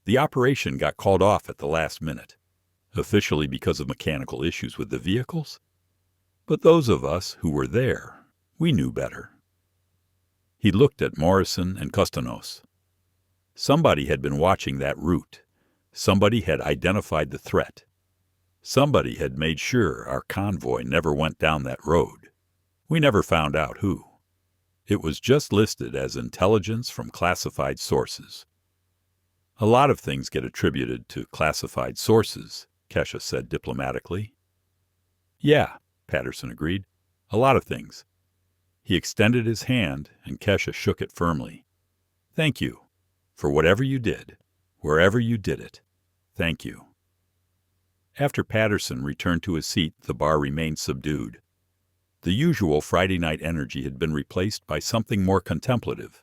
The operation got called off at the last minute. Officially because of mechanical issues with the vehicles. But those of us who were there, we knew better." He looked at Morrison and Costanos. Somebody had been watching that route. Somebody had identified the threat. Somebody had made sure our convoy never went down that road. We never found out who. It was just listed as intelligence from classified sources. "A lot of things get attributed to classified sources," Kesha said diplomatically. "Yeah," Patterson agreed. "A lot of things." He extended his hand, and Kesha shook it firmly. "Thank you. For whatever you did, wherever you did it. Thank you." After Patterson returned to his seat, the bar remained subdued. The usual Friday night energy had been replaced by something more contemplative.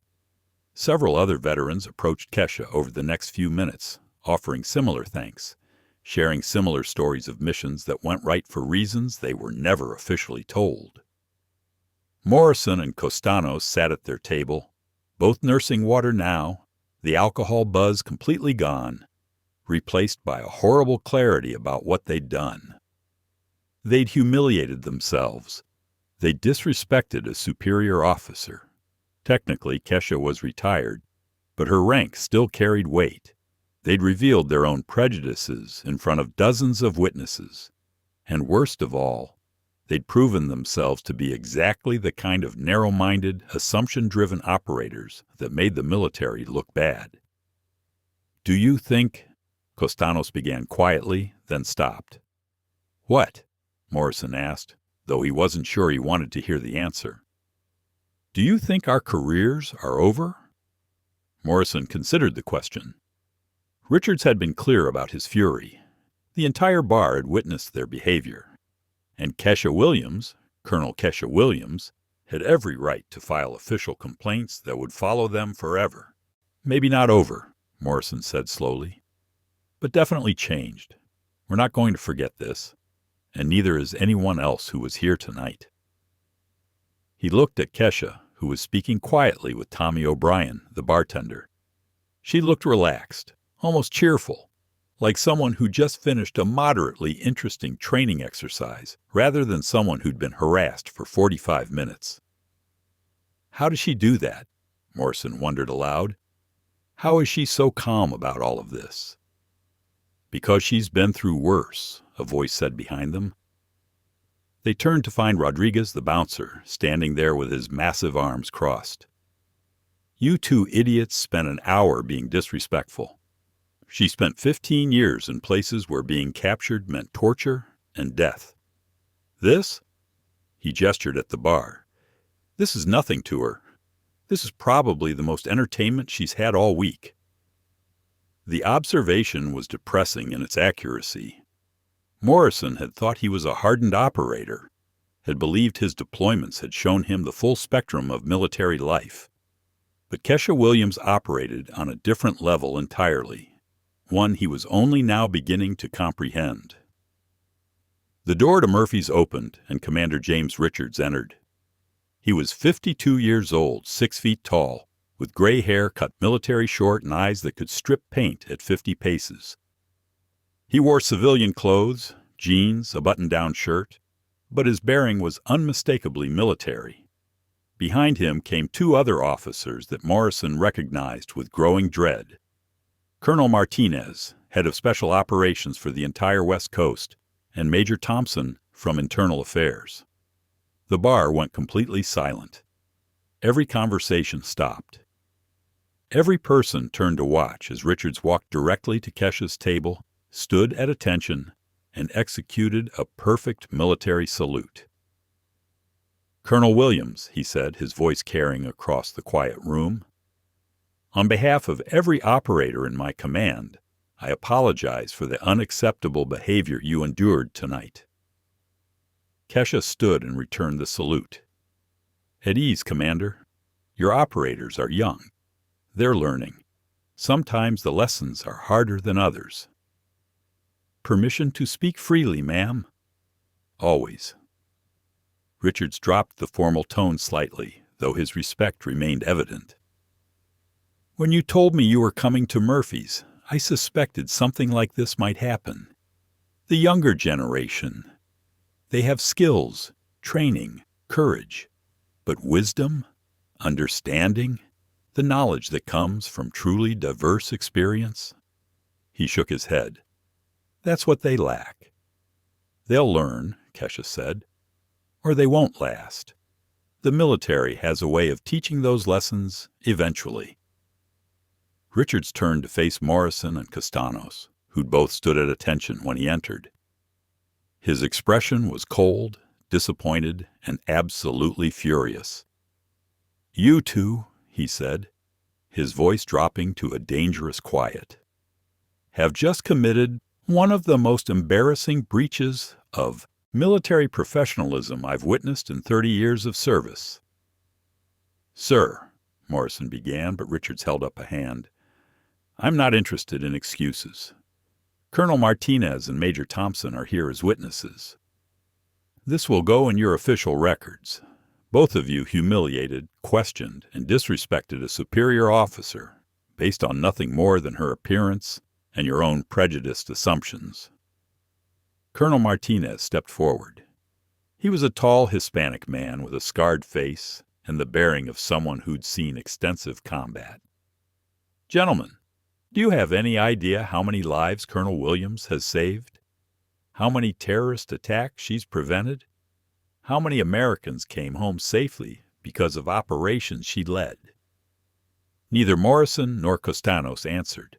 Several other veterans approached Kesha over the next few minutes, offering similar thanks, sharing similar stories of missions that went right for reasons they were never officially told. Morrison and Costanos sat at their table, both nursing water now, the alcohol buzz completely gone, replaced by a horrible clarity about what they'd done. They'd humiliated themselves. They'd disrespected a superior officer. Technically, Kesha was retired, but her rank still carried weight. They'd revealed their own prejudices in front of dozens of witnesses. And worst of all, they'd proven themselves to be exactly the kind of narrow-minded, assumption-driven operators that made the military look bad. "Do you think—" Costanos began quietly, then stopped. "What?" Morrison asked, though he wasn't sure he wanted to hear the answer. "Do you think our careers are over?" Morrison considered the question. Richards had been clear about his fury. The entire bar had witnessed their behavior. And Kesha Williams, Colonel Kesha Williams, had every right to file official complaints that would follow them forever. "Maybe not over," Morrison said slowly, "but definitely changed. We're not going to forget this, and neither is anyone else who was here tonight." He looked at Kesha, who was speaking quietly with Tommy O'Brien, the bartender. She looked relaxed, almost cheerful, like someone who just finished a moderately interesting training exercise rather than someone who'd been harassed for 45 minutes. How does she do that? Morrison wondered aloud. How is she so calm about all of this? Because she's been through worse, a voice said behind them. They turned to find Rodriguez the bouncer standing there with his massive arms crossed. "You two idiots spent an hour being disrespectful." She spent 15 years in places where being captured meant torture and death. This? He gestured at the bar. This is nothing to her. This is probably the most entertainment she's had all week. The observation was depressing in its accuracy. Morrison had thought he was a hardened operator, had believed his deployments had shown him the full spectrum of military life. But Kesha Williams operated on a different level entirely, one he was only now beginning to comprehend. The door to Murphy's opened, and Commander James Richards entered. He was 52 years old, 6 feet tall, with gray hair cut military short and eyes that could strip paint at 50 paces. He wore civilian clothes, jeans, a button-down shirt, but his bearing was unmistakably military. Behind him came 2 other officers that Morrison recognized with growing dread. Colonel Martinez, head of Special Operations for the entire West Coast, and Major Thompson from Internal Affairs. The bar went completely silent. Every conversation stopped. Every person turned to watch as Richards walked directly to Kesha's table, stood at attention, and executed a perfect military salute. "Colonel Williams," he said, his voice carrying across the quiet room, "on behalf of every operator in my command, I apologize for the unacceptable behavior you endured tonight." Kesha stood and returned the salute. "At ease, Commander. Your operators are young. They're learning. Sometimes the lessons are harder than others." "Permission to speak freely, ma'am." "Always." Richards dropped the formal tone slightly, though his respect remained evident. "When you told me you were coming to Murphy's, I suspected something like this might happen. The younger generation. They have skills, training, courage. But wisdom, understanding, the knowledge that comes from truly diverse experience?" He shook his head. "That's what they lack." "They'll learn," Kesha said, "or they won't last. The military has a way of teaching those lessons eventually." Richards turned to face Morrison and Costanos, who'd both stood at attention when he entered. His expression was cold, disappointed, and absolutely furious. "You two," he said, his voice dropping to a dangerous quiet, "have just committed one of the most embarrassing breaches of military professionalism I've witnessed in 30 years of service." "Sir," Morrison began, but Richards held up a hand. "I'm not interested in excuses. Colonel Martinez and Major Thompson are here as witnesses. This will go in your official records. Both of you humiliated, questioned, and disrespected a superior officer based on nothing more than her appearance and your own prejudiced assumptions." Colonel Martinez stepped forward. He was a tall Hispanic man with a scarred face and the bearing of someone who'd seen extensive combat. "Gentlemen, do you have any idea how many lives Colonel Williams has saved? How many terrorist attacks she's prevented? How many Americans came home safely because of operations she led?" Neither Morrison nor Costanos answered.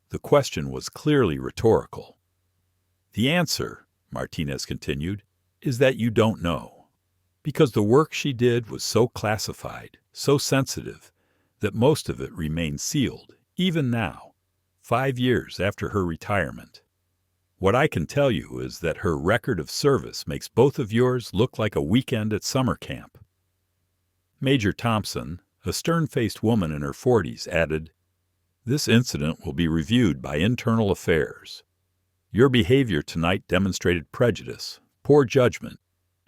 The question was clearly rhetorical. "The answer," Martinez continued, "is that you don't know, because the work she did was so classified, so sensitive, that most of it remains sealed, even now, 5 years after her retirement. What I can tell you is that her record of service makes both of yours look like a weekend at summer camp." Major Thompson, a stern-faced woman in her 40s, added, "This incident will be reviewed by Internal Affairs. Your behavior tonight demonstrated prejudice, poor judgment,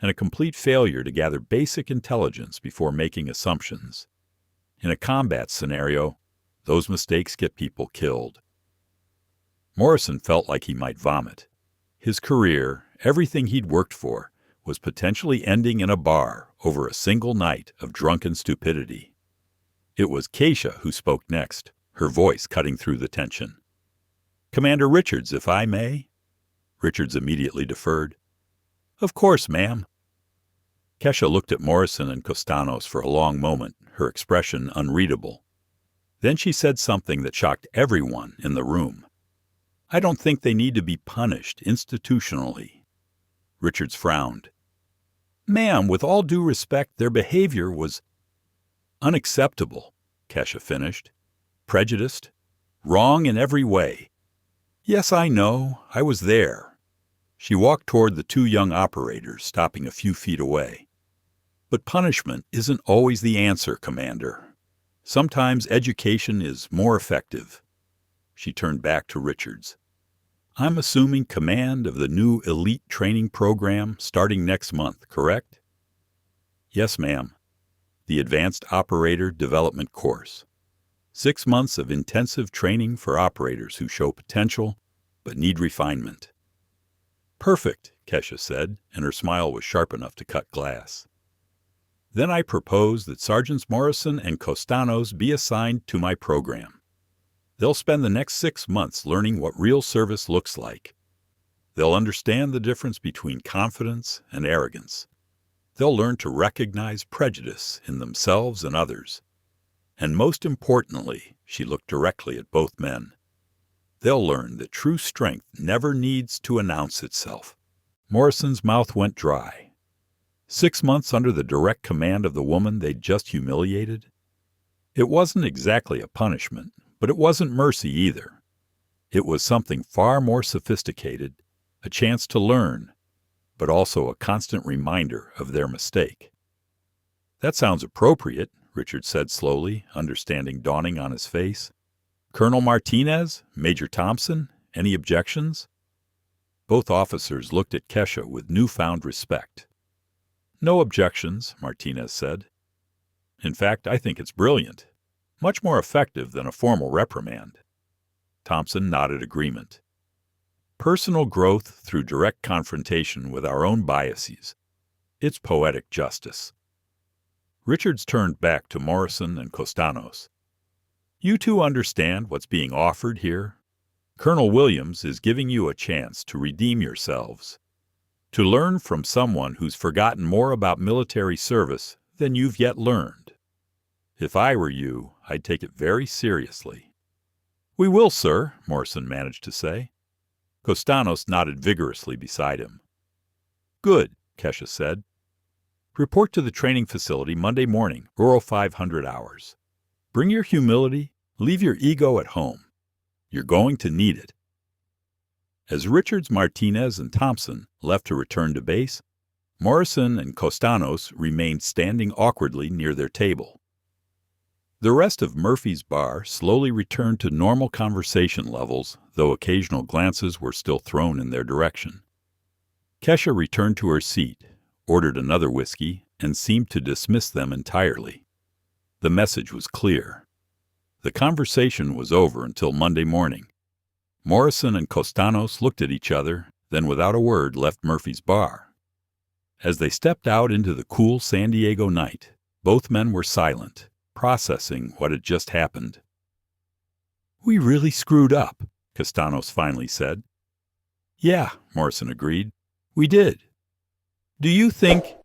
and a complete failure to gather basic intelligence before making assumptions. In a combat scenario, those mistakes get people killed." Morrison felt like he might vomit. His career, everything he'd worked for, was potentially ending in a bar over a single night of drunken stupidity. It was Kesha who spoke next, her voice cutting through the tension. "Commander Richards, if I may?" Richards immediately deferred. "Of course, ma'am." Kesha looked at Morrison and Costanos for a long moment, her expression unreadable. Then she said something that shocked everyone in the room. "I don't think they need to be punished institutionally." Richards frowned. Ma'am, with all due respect, their behavior was unacceptable, Kesha finished. Prejudiced. Wrong in every way. Yes, I know. I was there. She walked toward the two young operators, stopping a few feet away. But punishment isn't always the answer, Commander. Sometimes education is more effective. She turned back to Richards. I'm assuming command of the new elite training program starting next month, correct? Yes, ma'am. The Advanced Operator Development Course. 6 months of intensive training for operators who show potential but need refinement. Perfect, Kesha said, and her smile was sharp enough to cut glass. Then I propose that Sergeants Morrison and Costanos be assigned to my program. They'll spend the next 6 months learning what real service looks like. They'll understand the difference between confidence and arrogance. They'll learn to recognize prejudice in themselves and others. And most importantly, she looked directly at both men, they'll learn that true strength never needs to announce itself. Morrison's mouth went dry. 6 months under the direct command of the woman they'd just humiliated? It wasn't exactly a punishment, but it wasn't mercy either. It was something far more sophisticated, a chance to learn, but also a constant reminder of their mistake. That sounds appropriate, Richard said slowly, understanding dawning on his face. Colonel Martinez? Major Thompson? Any objections? Both officers looked at Kesha with newfound respect. No objections, Martinez said. In fact, I think it's brilliant. Much more effective than a formal reprimand. Thompson nodded agreement. Personal growth through direct confrontation with our own biases. It's poetic justice. Richards turned back to Morrison and Costanos. You two understand what's being offered here? Colonel Williams is giving you a chance to redeem yourselves, to learn from someone who's forgotten more about military service than you've yet learned. If I were you, I'd take it very seriously. We will, sir, Morrison managed to say. Costanos nodded vigorously beside him. Good, Kesha said. Report to the training facility Monday morning, Oro 500 hours. Bring your humility, leave your ego at home. You're going to need it. As Richards, Martinez, and Thompson left to return to base, Morrison and Costanos remained standing awkwardly near their table. The rest of Murphy's bar slowly returned to normal conversation levels, though occasional glances were still thrown in their direction. Kesha returned to her seat, ordered another whiskey, and seemed to dismiss them entirely. The message was clear. The conversation was over until Monday morning. Morrison and Costanos looked at each other, then without a word left Murphy's bar. As they stepped out into the cool San Diego night, both men were silent, processing what had just happened. We really screwed up, Costanos finally said. Yeah, Morrison agreed. We did. Do you think...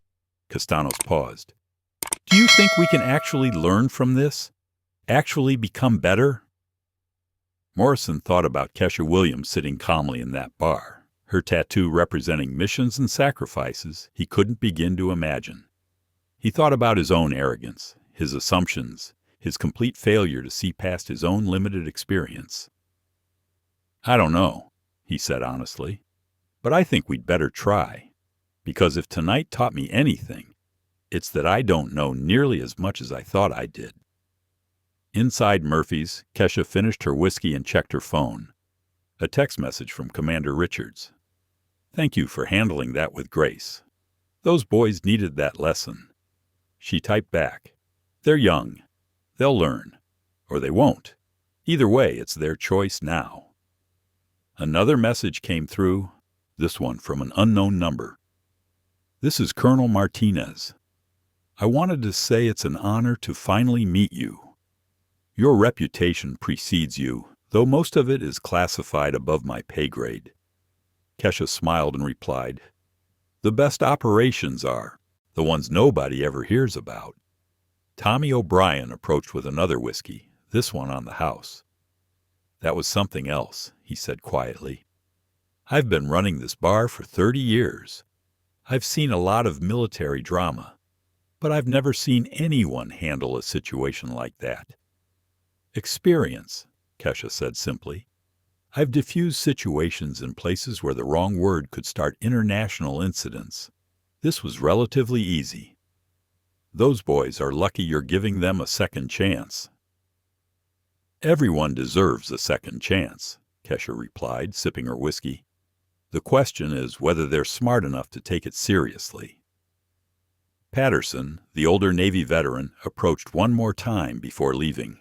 Costanos paused. Do you think we can actually learn from this? Actually become better? Morrison thought about Kesha Williams sitting calmly in that bar, her tattoo representing missions and sacrifices he couldn't begin to imagine. He thought about his own arrogance, his assumptions, his complete failure to see past his own limited experience. I don't know, he said honestly, but I think we'd better try, because if tonight taught me anything, it's that I don't know nearly as much as I thought I did. Inside Murphy's, Kesha finished her whiskey and checked her phone. A text message from Commander Richards. Thank you for handling that with grace. Those boys needed that lesson. She typed back. They're young. They'll learn. Or they won't. Either way, it's their choice now. Another message came through, this one from an unknown number. This is Colonel Martinez. I wanted to say it's an honor to finally meet you. Your reputation precedes you, though most of it is classified above my pay grade. Kesha smiled and replied, The best operations are, the ones nobody ever hears about. Tommy O'Brien approached with another whiskey, this one on the house. That was something else, he said quietly. I've been running this bar for 30 years. I've seen a lot of military drama, but I've never seen anyone handle a situation like that. Experience, Kesha said simply. I've diffused situations in places where the wrong word could start international incidents. This was relatively easy. Those boys are lucky you're giving them a second chance. Everyone deserves a second chance, Kesha replied, sipping her whiskey. The question is whether they're smart enough to take it seriously. Patterson, the older Navy veteran, approached one more time before leaving.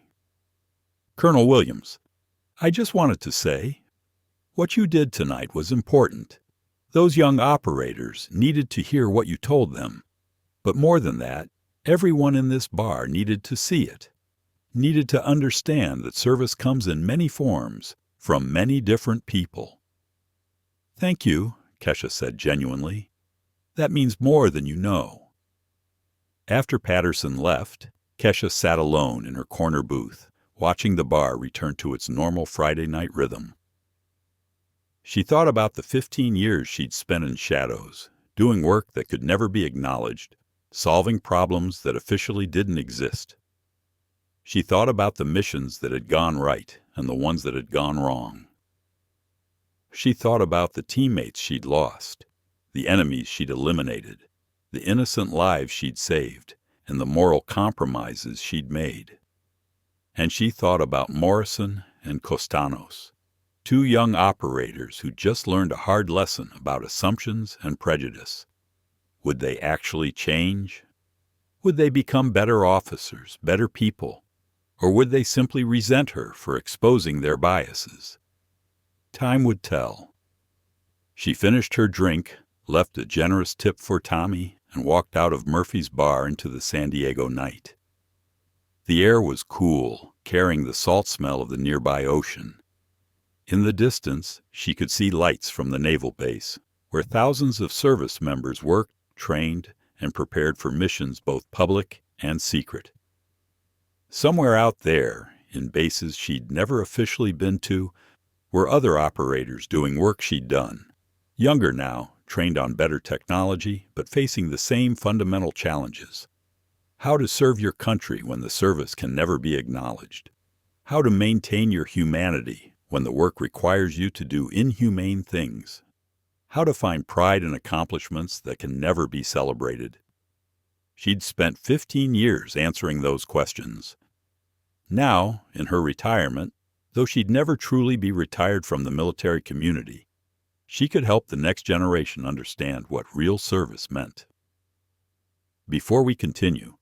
Colonel Williams, I just wanted to say, what you did tonight was important. Those young operators needed to hear what you told them. But more than that, everyone in this bar needed to see it. Needed to understand that service comes in many forms, from many different people. Thank you, Kesha said genuinely. That means more than you know. After Patterson left, Kesha sat alone in her corner booth, watching the bar return to its normal Friday night rhythm. She thought about the 15 years she'd spent in shadows, doing work that could never be acknowledged, solving problems that officially didn't exist. She thought about the missions that had gone right and the ones that had gone wrong. She thought about the teammates she'd lost, the enemies she'd eliminated, the innocent lives she'd saved, and the moral compromises she'd made. And she thought about Morrison and Costanos, two young operators who just learned a hard lesson about assumptions and prejudice. Would they actually change? Would they become better officers, better people? Or would they simply resent her for exposing their biases? Time would tell. She finished her drink, left a generous tip for Tommy, and walked out of Murphy's bar into the San Diego night. The air was cool, carrying the salt smell of the nearby ocean. In the distance, she could see lights from the naval base, where thousands of service members worked, trained, and prepared for missions both public and secret. Somewhere out there, in bases she'd never officially been to, were other operators doing work she'd done. Younger now, trained on better technology, but facing the same fundamental challenges. How to serve your country when the service can never be acknowledged. How to maintain your humanity when the work requires you to do inhumane things. How to find pride in accomplishments that can never be celebrated. She'd spent 15 years answering those questions. Now, in her retirement, though she'd never truly be retired from the military community, she could help the next generation understand what real service meant. Before we continue,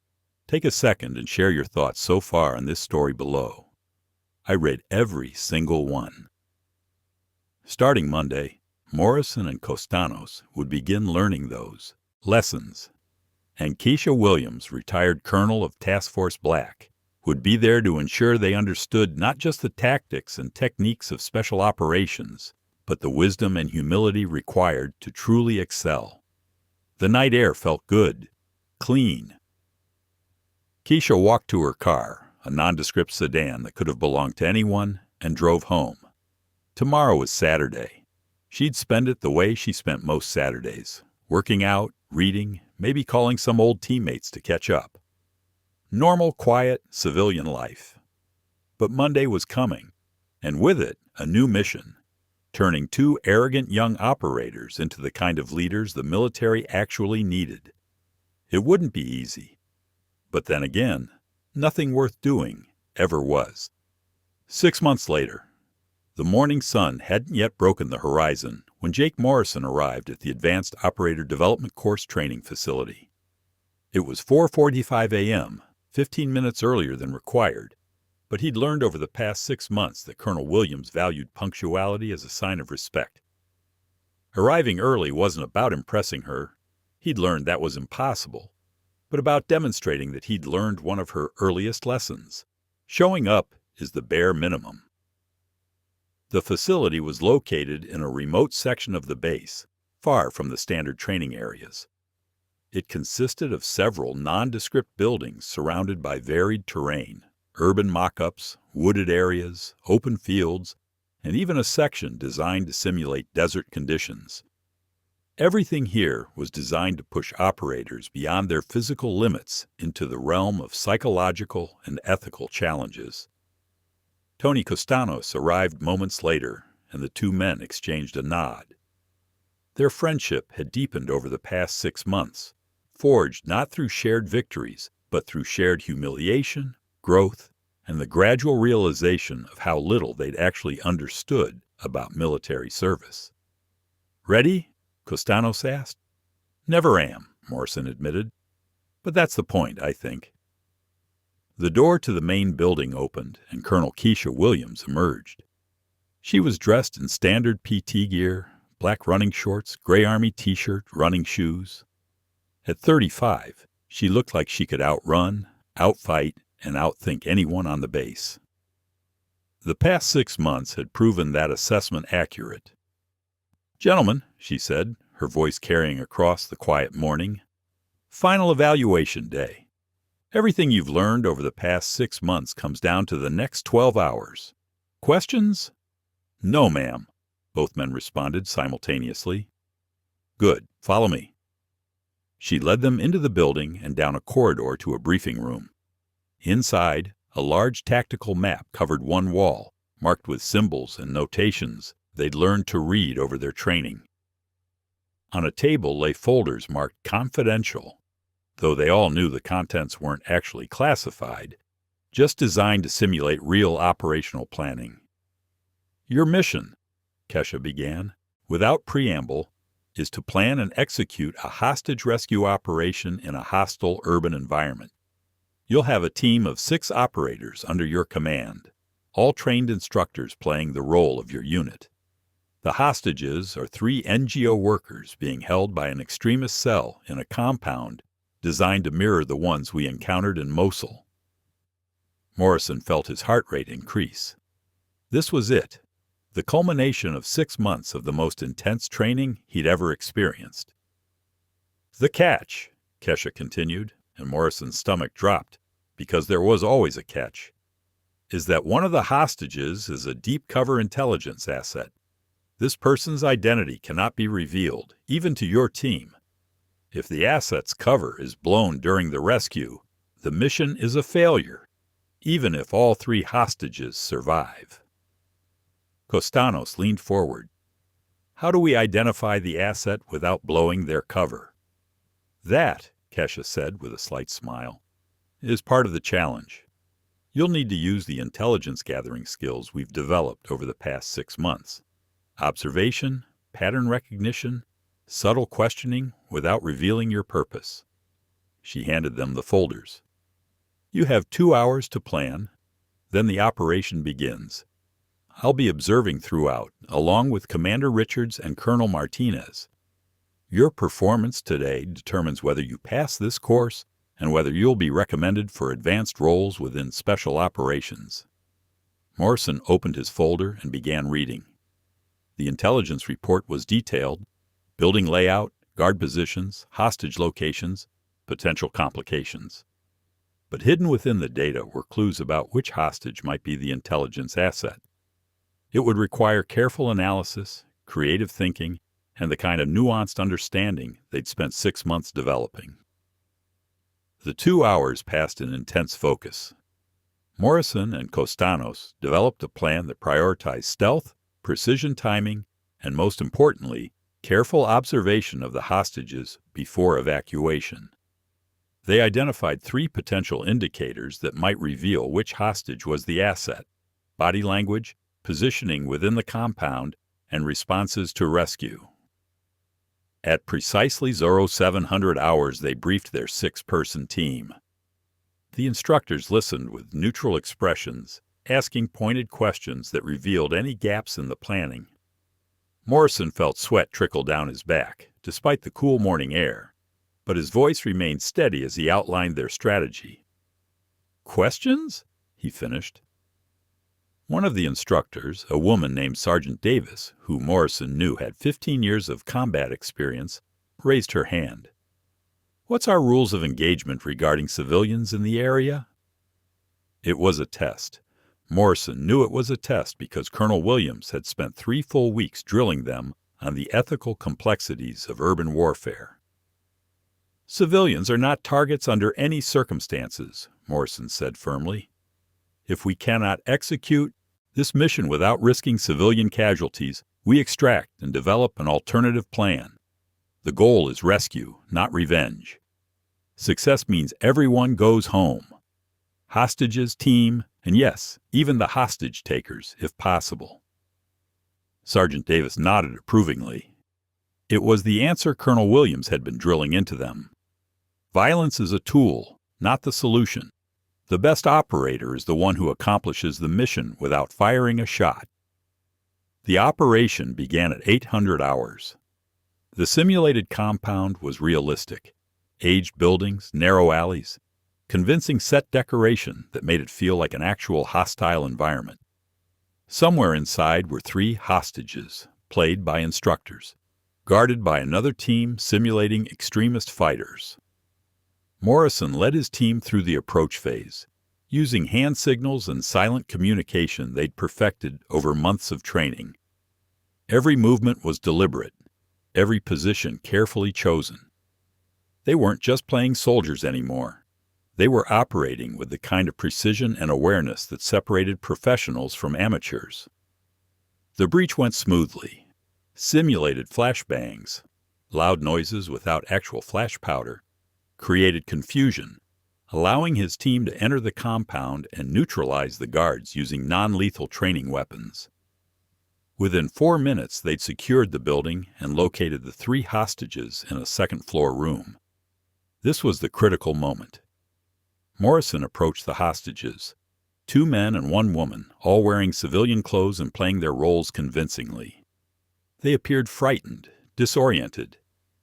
take a second and share your thoughts so far on this story below. I read every single one. Starting Monday, Morrison and Costanos would begin learning those lessons, and Kesha Williams, retired colonel of Task Force Black, would be there to ensure they understood not just the tactics and techniques of special operations, but the wisdom and humility required to truly excel. The night air felt good, clean. Kesha walked to her car, a nondescript sedan that could have belonged to anyone, and drove home. Tomorrow was Saturday. She'd spend it the way she spent most Saturdays, working out, reading, maybe calling some old teammates to catch up. Normal, quiet, civilian life. But Monday was coming, and with it, a new mission, turning two arrogant young operators into the kind of leaders the military actually needed. It wouldn't be easy. But then again, nothing worth doing ever was. 6 months later, the morning sun hadn't yet broken the horizon when Jake Morrison arrived at the Advanced Operator Development Course training facility. It was 4:45 a.m., 15 minutes earlier than required, but he'd learned over the past 6 months that Colonel Williams valued punctuality as a sign of respect. Arriving early wasn't about impressing her. He'd learned that was impossible, but about demonstrating that he'd learned one of her earliest lessons. Showing up is the bare minimum. The facility was located in a remote section of the base, far from the standard training areas. It consisted of several nondescript buildings surrounded by varied terrain, urban mock-ups, wooded areas, open fields, and even a section designed to simulate desert conditions. Everything here was designed to push operators beyond their physical limits into the realm of psychological and ethical challenges. Tony Costanos arrived moments later, and the two men exchanged a nod. Their friendship had deepened over the past 6 months, forged not through shared victories, but through shared humiliation, growth, and the gradual realization of how little they'd actually understood about military service. "Ready?" Costanos asked. "Never am," Morrison admitted. "But that's the point, I think." The door to the main building opened, and Colonel Kesha Williams emerged. She was dressed in standard PT gear, black running shorts, gray Army t-shirt, running shoes. At 35, she looked like she could outrun, outfight, and outthink anyone on the base. The past 6 months had proven that assessment accurate. "Gentlemen," she said, her voice carrying across the quiet morning, "final evaluation day. Everything you've learned over the past 6 months comes down to the next 12 hours. Questions?" "No, ma'am," both men responded simultaneously. "Good. Follow me." She led them into the building and down a corridor to a briefing room. Inside, a large tactical map covered one wall, marked with symbols and notations they'd learned to read over their training. On a table lay folders marked "Confidential," though they all knew the contents weren't actually classified, just designed to simulate real operational planning. "Your mission," Kesha began, without preamble, "is to plan and execute a hostage rescue operation in a hostile urban environment. You'll have a team of 6 operators under your command, all trained instructors playing the role of your unit. The hostages are 3 NGO workers being held by an extremist cell in a compound designed to mirror the ones we encountered in Mosul." Morrison felt his heart rate increase. This was it, the culmination of 6 months of the most intense training he'd ever experienced. "The catch," Kesha continued, and Morrison's stomach dropped, because there was always a catch, "is that one of the hostages is a deep-cover intelligence asset. This person's identity cannot be revealed, even to your team. If the asset's cover is blown during the rescue, the mission is a failure, even if all 3 hostages survive." Costanos leaned forward. "How do we identify the asset without blowing their cover?" "That," Kesha said with a slight smile, "is part of the challenge. You'll need to use the intelligence-gathering skills we've developed over the past 6 months. Observation, pattern recognition, subtle questioning without revealing your purpose." She handed them the folders. "You have 2 hours to plan. Then the operation begins. I'll be observing throughout, along with Commander Richards and Colonel Martinez. Your performance today determines whether you pass this course and whether you'll be recommended for advanced roles within special operations." Morrison opened his folder and began reading. The intelligence report was detailed: building layout, guard positions, hostage locations, potential complications. But hidden within the data were clues about which hostage might be the intelligence asset. It would require careful analysis, creative thinking, and the kind of nuanced understanding they'd spent 6 months developing. The 2 hours passed in intense focus. Morrison and Costanos developed a plan that prioritized stealth, precision timing, and most importantly, careful observation of the hostages before evacuation. They identified 3 potential indicators that might reveal which hostage was the asset: body language, positioning within the compound, and responses to rescue. At precisely 0700 hours, they briefed their 6-person team. The instructors listened with neutral expressions, asking pointed questions that revealed any gaps in the planning. Morrison felt sweat trickle down his back, despite the cool morning air, but his voice remained steady as he outlined their strategy. "Questions?" he finished. One of the instructors, a woman named Sergeant Davis, who Morrison knew had 15 years of combat experience, raised her hand. "What's our rules of engagement regarding civilians in the area?" It was a test. Morrison knew it was a test because Colonel Williams had spent 3 full weeks drilling them on the ethical complexities of urban warfare. Civilians are not targets under any circumstances, Morrison said firmly. If we cannot execute this mission without risking civilian casualties, we extract and develop an alternative plan. The goal is rescue, not revenge. Success means everyone goes home. Hostages, team, and yes, even the hostage takers, if possible. Sergeant Davis nodded approvingly. It was the answer Colonel Williams had been drilling into them. Violence is a tool, not the solution. The best operator is the one who accomplishes the mission without firing a shot. The operation began at 800 hours. The simulated compound was realistic. Aged buildings, narrow alleys, convincing set decoration that made it feel like an actual hostile environment. Somewhere inside were 3 hostages, played by instructors, guarded by another team simulating extremist fighters. Morrison led his team through the approach phase, using hand signals and silent communication they'd perfected over months of training. Every movement was deliberate, every position carefully chosen. They weren't just playing soldiers anymore. They were operating with the kind of precision and awareness that separated professionals from amateurs. The breach went smoothly. Simulated flashbangs, loud noises without actual flash powder, created confusion, allowing his team to enter the compound and neutralize the guards using non-lethal training weapons. Within 4 minutes, they'd secured the building and located the 3 hostages in a second-floor room. This was the critical moment. Morrison approached the hostages, 2 men and 1 woman, all wearing civilian clothes and playing their roles convincingly. They appeared frightened, disoriented,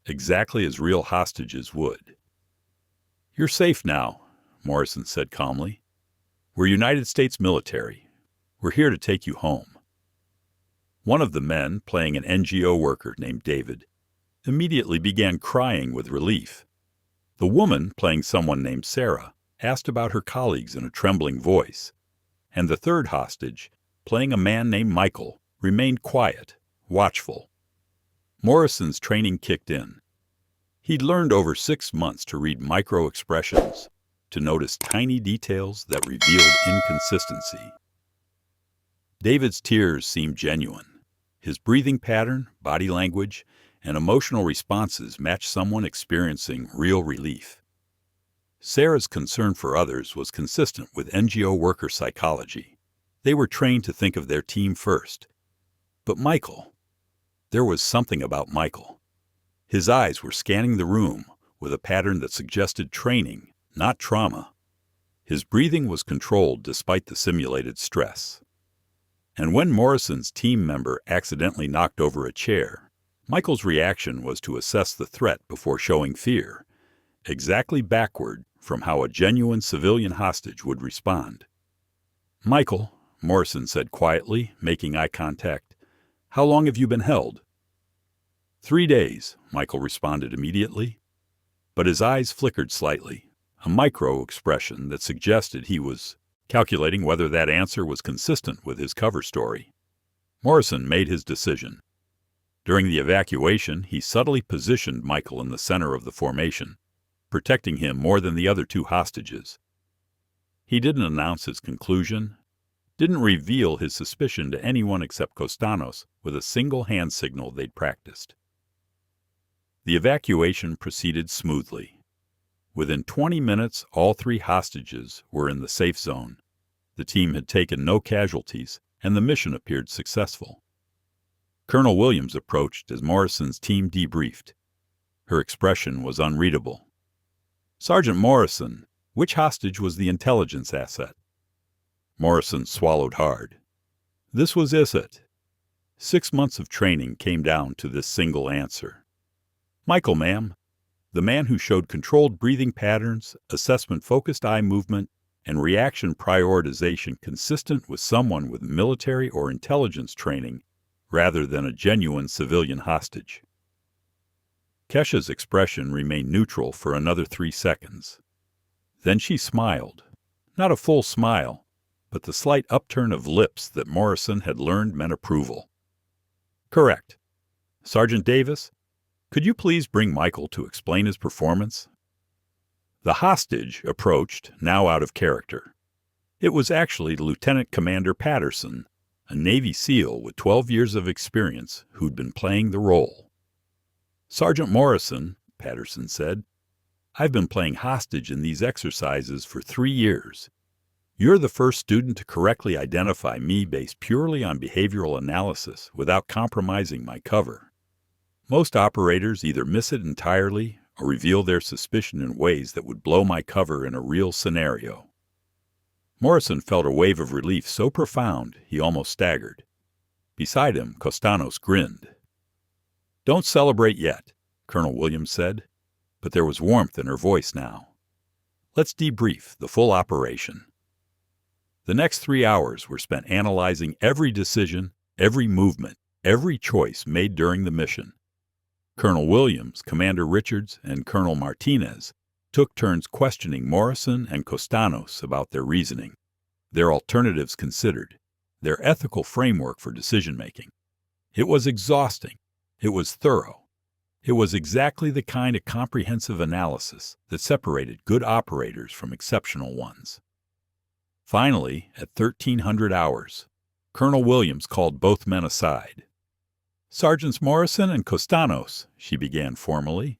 exactly as real hostages would. "You're safe now," Morrison said calmly. "We're United States military. We're here to take you home." One of the men, playing an NGO worker named David, immediately began crying with relief. The woman, playing someone named Sarah, asked about her colleagues in a trembling voice. And the third hostage, playing a man named Michael, remained quiet, watchful. Morrison's training kicked in. He'd learned over 6 months to read micro-expressions, to notice tiny details that revealed inconsistency. David's tears seemed genuine. His breathing pattern, body language, and emotional responses matched someone experiencing real relief. Sarah's concern for others was consistent with NGO worker psychology. They were trained to think of their team first. But Michael, there was something about Michael. His eyes were scanning the room with a pattern that suggested training, not trauma. His breathing was controlled despite the simulated stress. And when Morrison's team member accidentally knocked over a chair, Michael's reaction was to assess the threat before showing fear, exactly backward from how a genuine civilian hostage would respond. "Michael," Morrison said quietly, making eye contact, "how long have you been held?" 3 days, Michael responded immediately. But his eyes flickered slightly, a micro-expression that suggested he was calculating whether that answer was consistent with his cover story. Morrison made his decision. During the evacuation, he subtly positioned Michael in the center of the formation, protecting him more than the other 2 hostages. He didn't announce his conclusion, didn't reveal his suspicion to anyone except Costanos with a single hand signal they'd practiced. The evacuation proceeded smoothly. Within 20 minutes, all 3 hostages were in the safe zone. The team had taken no casualties, and the mission appeared successful. Colonel Williams approached as Morrison's team debriefed. Her expression was unreadable. "Sergeant Morrison, which hostage was the intelligence asset?" Morrison swallowed hard. This was it. 6 months of training came down to this single answer. "Michael, ma'am. The man who showed controlled breathing patterns, assessment-focused eye movement, and reaction prioritization consistent with someone with military or intelligence training rather than a genuine civilian hostage." Kesha's expression remained neutral for another 3 seconds. Then she smiled. Not a full smile, but the slight upturn of lips that Morrison had learned meant approval. "Correct. Sergeant Davis, could you please bring Michael to explain his performance?" The hostage approached, now out of character. It was actually Lieutenant Commander Patterson, a Navy SEAL with 12 years of experience who'd been playing the role. "Sergeant Morrison," Patterson said, "I've been playing hostage in these exercises for 3 years. You're the first student to correctly identify me based purely on behavioral analysis without compromising my cover. Most operators either miss it entirely or reveal their suspicion in ways that would blow my cover in a real scenario." Morrison felt a wave of relief so profound he almost staggered. Beside him, Costanos grinned. "Don't celebrate yet," Colonel Williams said, but there was warmth in her voice now. "Let's debrief the full operation." The next 3 hours were spent analyzing every decision, every movement, every choice made during the mission. Colonel Williams, Commander Richards, and Colonel Martinez took turns questioning Morrison and Costanos about their reasoning, their alternatives considered, their ethical framework for decision-making. It was exhausting. It was thorough. It was exactly the kind of comprehensive analysis that separated good operators from exceptional ones. Finally, at 1300 hours, Colonel Williams called both men aside. "Sergeants Morrison and Costanos," she began formally,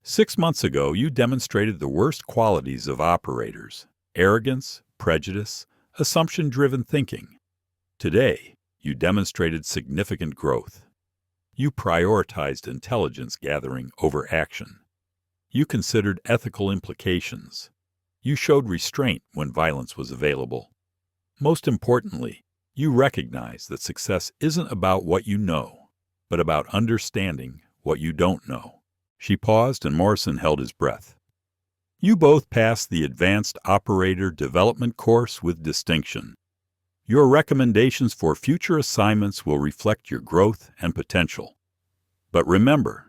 "6 months ago you demonstrated the worst qualities of operators: arrogance, prejudice, assumption-driven thinking. Today, you demonstrated significant growth. You prioritized intelligence gathering over action. You considered ethical implications. You showed restraint when violence was available. Most importantly, you recognized that success isn't about what you know, but about understanding what you don't know." She paused, and Morrison held his breath. "You both passed the Advanced Operator Development course with distinction. Your recommendations for future assignments will reflect your growth and potential. But remember,"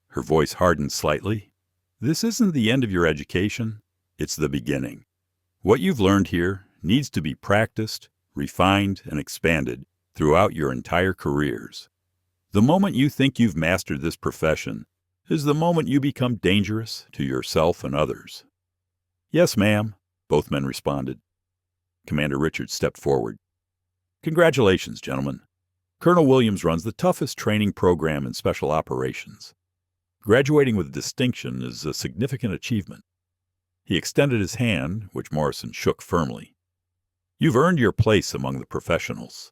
her voice hardened slightly, "this isn't the end of your education. It's the beginning. What you've learned here needs to be practiced, refined, and expanded throughout your entire careers. The moment you think you've mastered this profession is the moment you become dangerous to yourself and others." "Yes, ma'am," both men responded. Commander Richards stepped forward. "Congratulations, gentlemen. Colonel Williams runs the toughest training program in special operations. Graduating with distinction is a significant achievement." He extended his hand, which Morrison shook firmly. "You've earned your place among the professionals.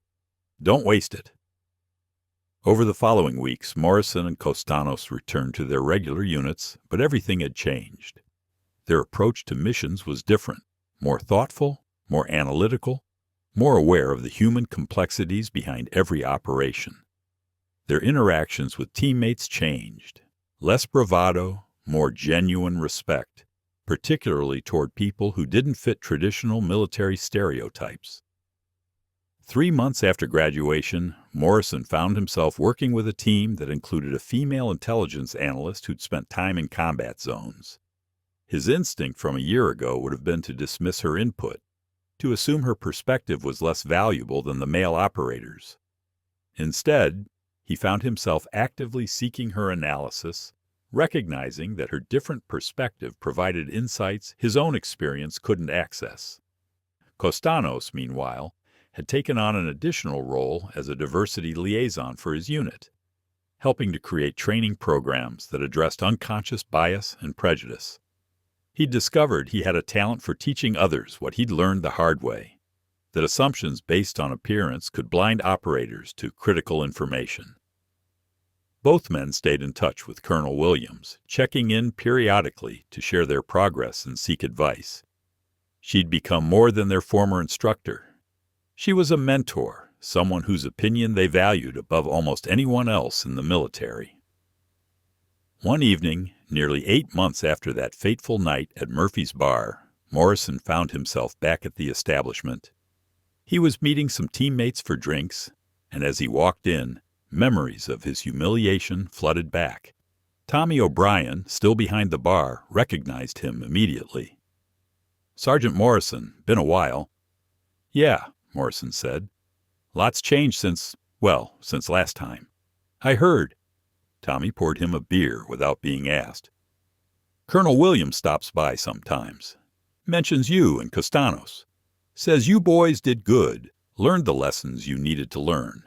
Don't waste it." Over the following weeks, Morrison and Costanos returned to their regular units, but everything had changed. Their approach to missions was different, more thoughtful, more analytical, more aware of the human complexities behind every operation. Their interactions with teammates changed. Less bravado, more genuine respect, particularly toward people who didn't fit traditional military stereotypes. 3 months after graduation, Morrison found himself working with a team that included a female intelligence analyst who'd spent time in combat zones. His instinct from a year ago would have been to dismiss her input, to assume her perspective was less valuable than the male operators. Instead, he found himself actively seeking her analysis, recognizing that her different perspective provided insights his own experience couldn't access. Costanos, meanwhile, had taken on an additional role as a diversity liaison for his unit, helping to create training programs that addressed unconscious bias and prejudice. He'd discovered he had a talent for teaching others what he'd learned the hard way, that assumptions based on appearance could blind operators to critical information. Both men stayed in touch with Colonel Williams, checking in periodically to share their progress and seek advice. She'd become more than their former instructor. She was a mentor, someone whose opinion they valued above almost anyone else in the military. One evening, nearly 8 months after that fateful night at Murphy's Bar, Morrison found himself back at the establishment. He was meeting some teammates for drinks, and as he walked in, memories of his humiliation flooded back. Tommy O'Brien, still behind the bar, recognized him immediately. "Sergeant Morrison, been a while." "Yeah," Morrison said. "Lots changed since last time. I heard. Tommy poured him a beer without being asked. Colonel Williams stops by sometimes. Mentions you and Costanos. Says you boys did good, learned the lessons you needed to learn.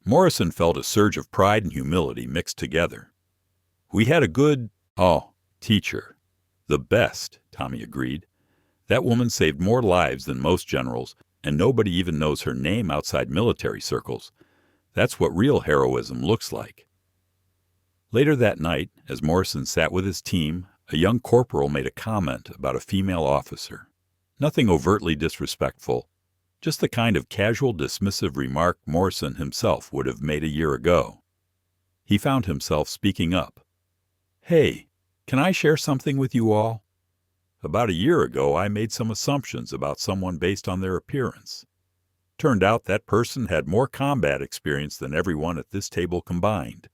Morrison felt a surge of pride and humility mixed together. We had a good, teacher. The best, Tommy agreed. That woman saved more lives than most generals, and nobody even knows her name outside military circles. That's what real heroism looks like. Later that night, as Morrison sat with his team, a young corporal made a comment about a female officer. Nothing overtly disrespectful, just the kind of casual, dismissive remark Morrison himself would have made a year ago. He found himself speaking up. Hey, can I share something with you all? About a year ago, I made some assumptions about someone based on their appearance. Turned out that person had more combat experience than everyone at this table combined.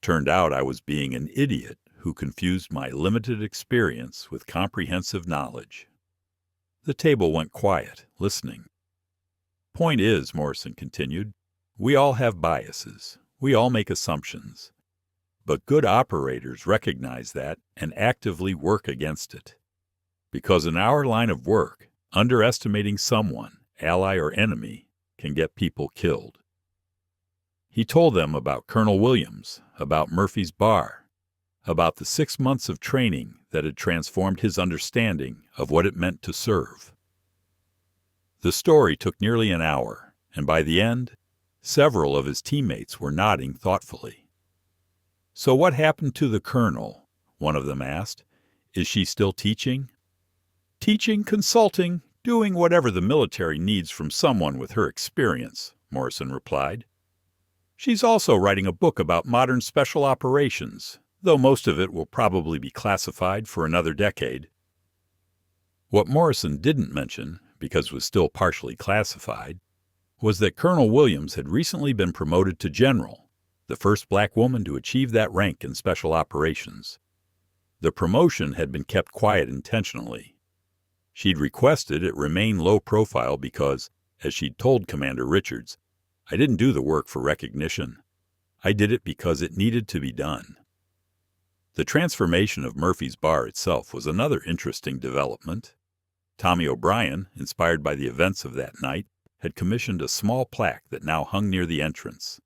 Turned out I was being an idiot who confused my limited experience with comprehensive knowledge. The table went quiet, listening. Point is, Morrison continued, we all have biases. We all make assumptions. But good operators recognize that and actively work against it. Because in our line of work, underestimating someone, ally or enemy, can get people killed. He told them about Colonel Williams, about Murphy's Bar, about the 6 months of training that had transformed his understanding of what it meant to serve. The story took nearly an hour, and by the end, several of his teammates were nodding thoughtfully. So what happened to the colonel? One of them asked. Is she still teaching? Teaching, consulting, doing whatever the military needs from someone with her experience, Morrison replied. She's also writing a book about modern special operations, though most of it will probably be classified for another decade. What Morrison didn't mention, because it was still partially classified, was that Colonel Williams had recently been promoted to general, the first black woman to achieve that rank in special operations. The promotion had been kept quiet intentionally. She'd requested it remain low profile because, as she'd told Commander Richards, I didn't do the work for recognition. I did it because it needed to be done. The transformation of Murphy's Bar itself was another interesting development. Tommy O'Brien, inspired by the events of that night, had commissioned a small plaque that now hung near the entrance.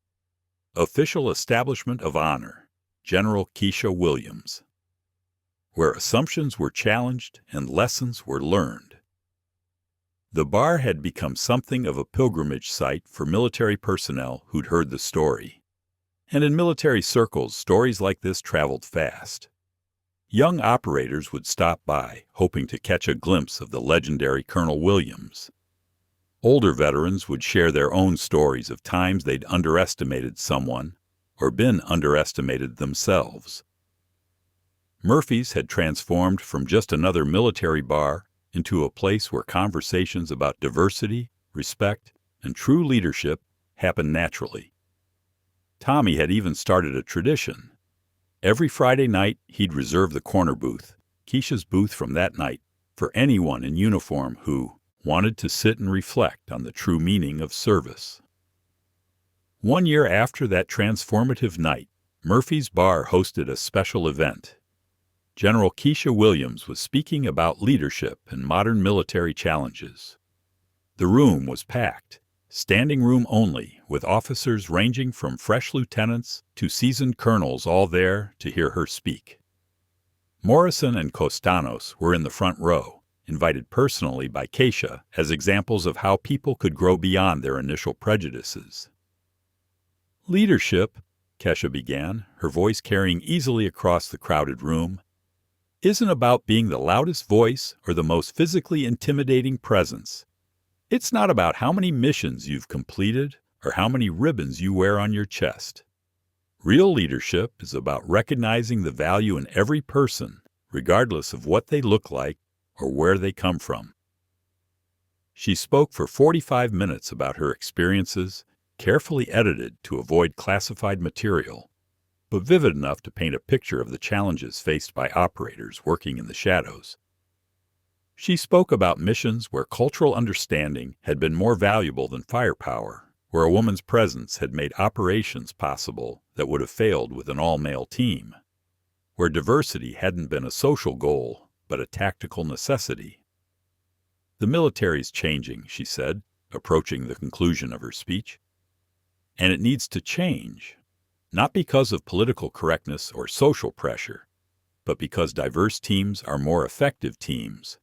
Official Establishment of Honor, General Kesha Williams, where assumptions were challenged and lessons were learned. The bar had become something of a pilgrimage site for military personnel who'd heard the story. And in military circles, stories like this traveled fast. Young operators would stop by, hoping to catch a glimpse of the legendary Colonel Williams. Older veterans would share their own stories of times they'd underestimated someone or been underestimated themselves. Murphy's had transformed from just another military bar into a place where conversations about diversity, respect, and true leadership happened naturally. Tommy had even started a tradition. Every Friday night, he'd reserve the corner booth, Kesha's booth from that night, for anyone in uniform who wanted to sit and reflect on the true meaning of service. 1 year after that transformative night, Murphy's Bar hosted a special event. General Kesha Williams was speaking about leadership and modern military challenges. The room was packed, standing room only, with officers ranging from fresh lieutenants to seasoned colonels all there to hear her speak. Morrison and Costanos were in the front row, invited personally by Kesha as examples of how people could grow beyond their initial prejudices. Leadership, Kesha began, her voice carrying easily across the crowded room, isn't about being the loudest voice or the most physically intimidating presence. It's not about how many missions you've completed or how many ribbons you wear on your chest. Real leadership is about recognizing the value in every person, regardless of what they look like or where they come from. She spoke for 45 minutes about her experiences, carefully edited to avoid classified material, but vivid enough to paint a picture of the challenges faced by operators working in the shadows. She spoke about missions where cultural understanding had been more valuable than firepower, where a woman's presence had made operations possible that would have failed with an all-male team, where diversity hadn't been a social goal but a tactical necessity. The military's changing, she said, approaching the conclusion of her speech. And it needs to change, not because of political correctness or social pressure, but because diverse teams are more effective teams,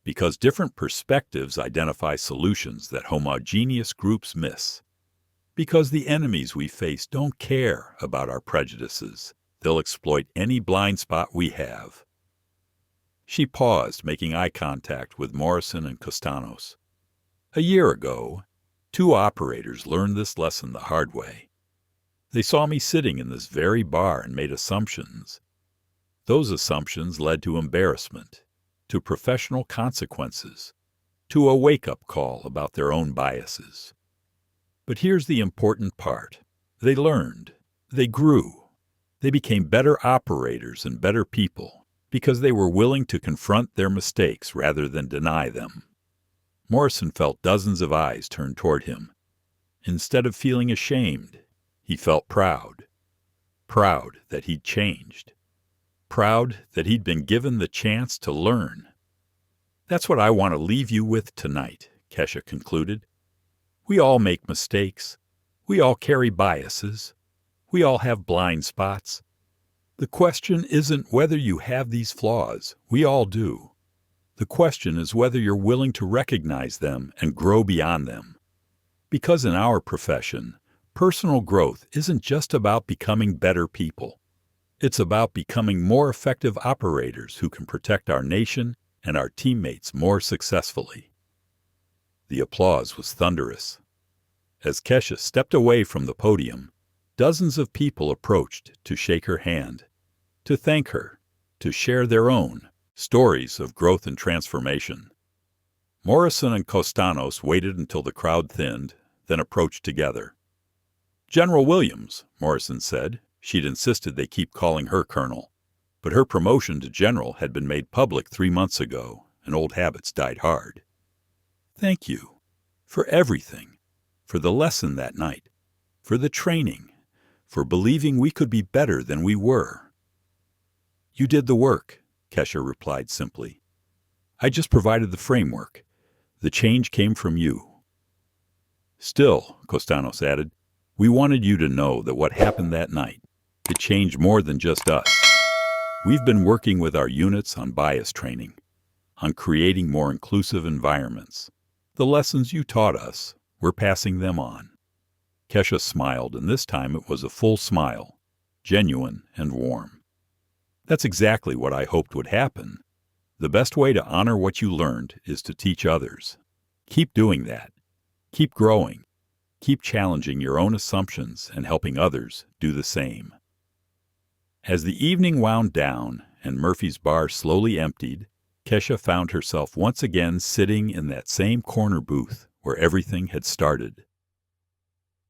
because different perspectives identify solutions that homogeneous groups miss, because the enemies we face don't care about our prejudices. They'll exploit any blind spot we have. She paused, making eye contact with Morrison and Costanos. A year ago, 2 operators learned this lesson the hard way. They saw me sitting in this very bar and made assumptions. Those assumptions led to embarrassment, to professional consequences, to a wake-up call about their own biases. But here's the important part. They learned. They grew. They became better operators and better people because they were willing to confront their mistakes rather than deny them. Morrison felt dozens of eyes turn toward him. Instead of feeling ashamed, he felt proud. Proud that he'd changed. Proud that he'd been given the chance to learn. That's what I want to leave you with tonight, Kesha concluded. We all make mistakes. We all carry biases. We all have blind spots. The question isn't whether you have these flaws. We all do. The question is whether you're willing to recognize them and grow beyond them. Because in our profession, personal growth isn't just about becoming better people. It's about becoming more effective operators who can protect our nation and our teammates more successfully. The applause was thunderous. As Kesha stepped away from the podium, dozens of people approached to shake her hand, to thank her, to share their own stories of growth and transformation. Morrison and Costanos waited until the crowd thinned, then approached together. General Williams, Morrison said. She'd insisted they keep calling her Colonel, but her promotion to General had been made public 3 months ago, and old habits died hard. Thank you for everything, for the lesson that night, for the training, for believing we could be better than we were. You did the work, Kesha replied simply. I just provided the framework. The change came from you. Still, Costanos added, we wanted you to know that what happened that night, it changed more than just us. We've been working with our units on bias training, on creating more inclusive environments. The lessons you taught us, we're passing them on. Kesha smiled, and this time it was a full smile, genuine and warm. That's exactly what I hoped would happen. The best way to honor what you learned is to teach others. Keep doing that. Keep growing. Keep challenging your own assumptions and helping others do the same. As the evening wound down and Murphy's bar slowly emptied, Kesha found herself once again sitting in that same corner booth where everything had started.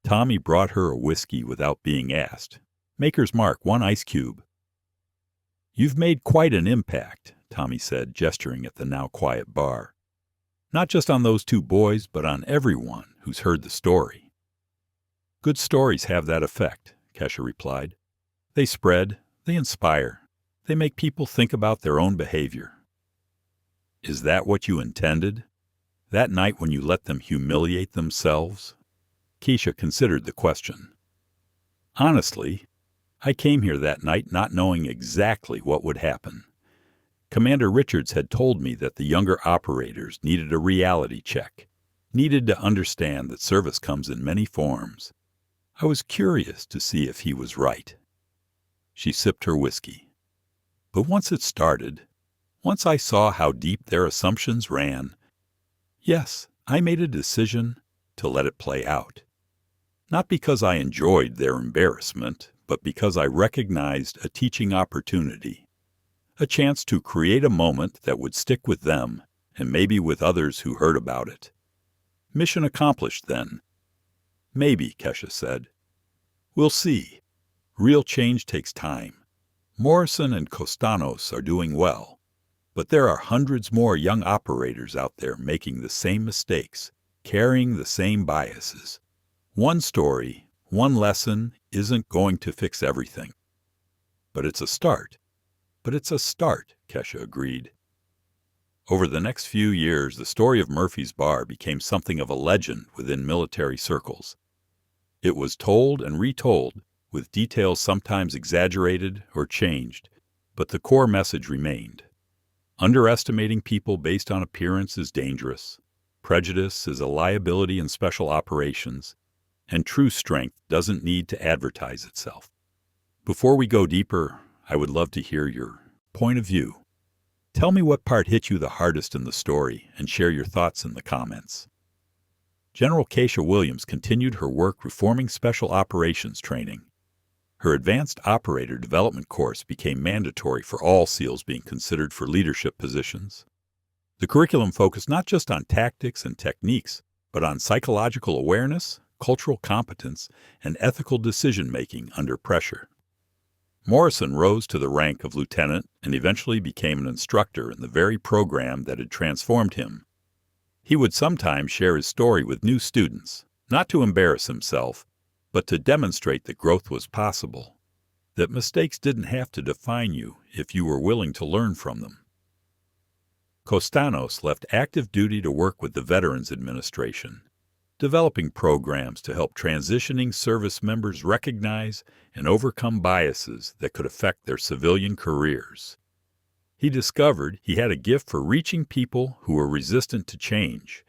Tommy brought her a whiskey without being asked. Maker's Mark, 1 ice cube. You've made quite an impact, Tommy said, gesturing at the now quiet bar. Not just on those 2 boys, but on everyone who's heard the story. Good stories have that effect, Kesha replied. They spread, they inspire, they make people think about their own behavior. Is that what you intended? That night when you let them humiliate themselves? Kesha considered the question. Honestly, I came here that night not knowing exactly what would happen. Commander Richards had told me that the younger operators needed a reality check, needed to understand that service comes in many forms. I was curious to see if he was right. She sipped her whiskey. But once it started, once I saw how deep their assumptions ran, yes, I made a decision to let it play out. Not because I enjoyed their embarrassment, but because I recognized a teaching opportunity, a chance to create a moment that would stick with them and maybe with others who heard about it. Mission accomplished then. Maybe, Kesha said. We'll see. Real change takes time. Morrison and Costanos are doing well, but there are hundreds more young operators out there making the same mistakes, carrying the same biases. One story, one lesson isn't going to fix everything. But it's a start. Kesha agreed. Over the next few years, the story of Murphy's Bar became something of a legend within military circles. It was told and retold, with details sometimes exaggerated or changed, but the core message remained. Underestimating people based on appearance is dangerous. Prejudice is a liability in special operations, and true strength doesn't need to advertise itself. Before we go deeper, I would love to hear your point of view. Tell me what part hit you the hardest in the story and share your thoughts in the comments. General Kesha Williams continued her work reforming special operations training. Her Advanced Operator Development course became mandatory for all SEALs being considered for leadership positions. The curriculum focused not just on tactics and techniques, but on psychological awareness, cultural competence, and ethical decision-making under pressure. Morrison rose to the rank of lieutenant and eventually became an instructor in the very program that had transformed him. He would sometimes share his story with new students, not to embarrass himself, but to demonstrate that growth was possible, that mistakes didn't have to define you if you were willing to learn from them. Costanos left active duty to work with the Veterans Administration, developing programs to help transitioning service members recognize and overcome biases that could affect their civilian careers. He discovered he had a gift for reaching people who were resistant to change,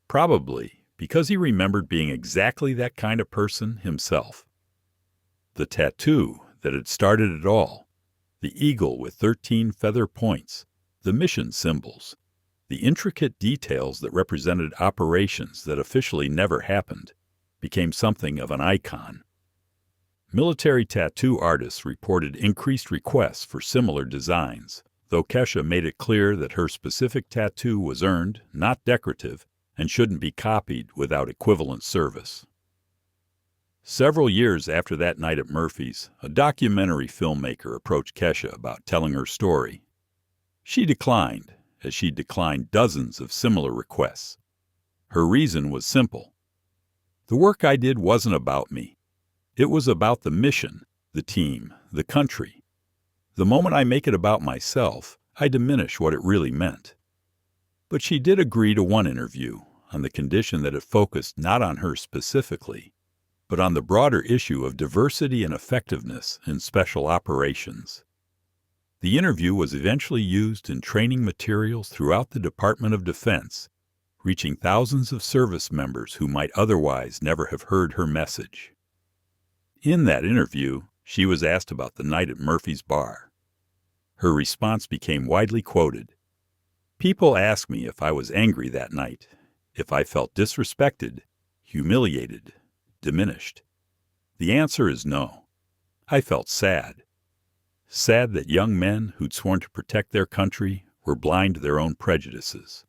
probably because he remembered being exactly that kind of person himself. The tattoo that had started it all, the eagle with 13 feather points, the mission symbols, the intricate details that represented operations that officially never happened, became something of an icon. Military tattoo artists reported increased requests for similar designs, though Kesha made it clear that her specific tattoo was earned, not decorative, and shouldn't be copied without equivalent service. Several years after that night at Murphy's, a documentary filmmaker approached Kesha about telling her story. She declined, as she'd declined dozens of similar requests. Her reason was simple. The work I did wasn't about me. It was about the mission, the team, the country. The moment I make it about myself, I diminish what it really meant. But she did agree to one interview, on the condition that it focused not on her specifically, but on the broader issue of diversity and effectiveness in special operations. The interview was eventually used in training materials throughout the Department of Defense, reaching thousands of service members who might otherwise never have heard her message. In that interview, she was asked about the night at Murphy's Bar. Her response became widely quoted. "People ask me if I was angry that night, if I felt disrespected, humiliated, diminished. The answer is no. I felt sad. Sad that young men who'd sworn to protect their country were blind to their own prejudices.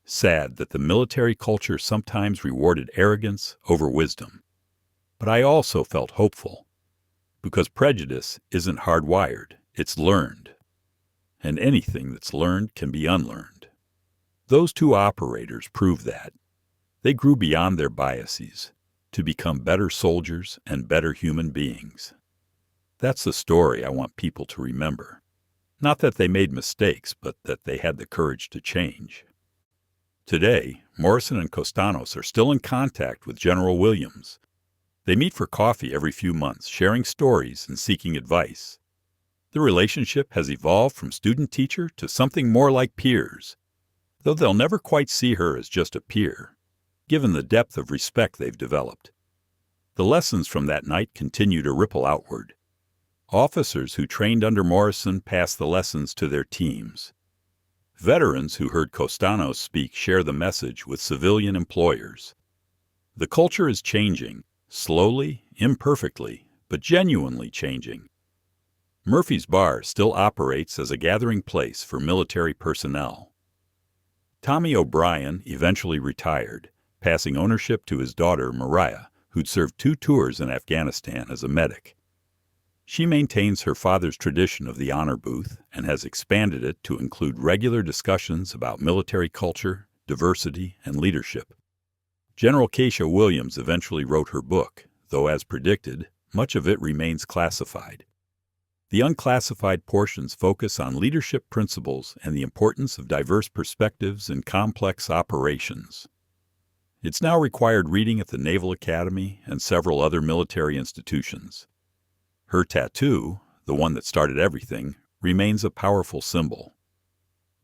Sad that the military culture sometimes rewarded arrogance over wisdom. But I also felt hopeful, because prejudice isn't hardwired, it's learned. And anything that's learned can be unlearned. Those two operators prove that. They grew beyond their biases to become better soldiers and better human beings. That's the story I want people to remember. Not that they made mistakes, but that they had the courage to change." Today, Morrison and Costanos are still in contact with General Williams. They meet for coffee every few months, sharing stories and seeking advice. The relationship has evolved from student-teacher to something more like peers, though they'll never quite see her as just a peer, given the depth of respect they've developed. The lessons from that night continue to ripple outward. Officers who trained under Morrison pass the lessons to their teams. Veterans who heard Costanos speak share the message with civilian employers. The culture is changing, slowly, imperfectly, but genuinely changing. Murphy's Bar still operates as a gathering place for military personnel. Tommy O'Brien eventually retired, passing ownership to his daughter, Mariah, who'd served 2 tours in Afghanistan as a medic. She maintains her father's tradition of the honor booth and has expanded it to include regular discussions about military culture, diversity, and leadership. General Kesha Williams eventually wrote her book, though as predicted, much of it remains classified. The unclassified portions focus on leadership principles and the importance of diverse perspectives in complex operations. It's now required reading at the Naval Academy and several other military institutions. Her tattoo, the one that started everything, remains a powerful symbol.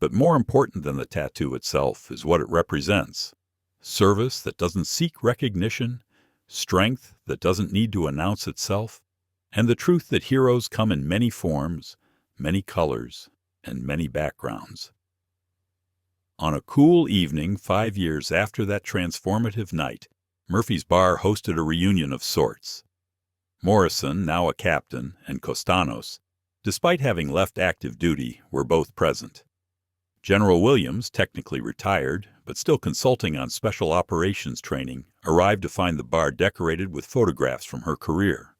But more important than the tattoo itself is what it represents: service that doesn't seek recognition, strength that doesn't need to announce itself, and the truth that heroes come in many forms, many colors, and many backgrounds. On a cool evening 5 years after that transformative night, Murphy's Bar hosted a reunion of sorts. Morrison, now a captain, and Costanos, despite having left active duty, were both present. General Williams, technically retired, but still consulting on special operations training, arrived to find the bar decorated with photographs from her career,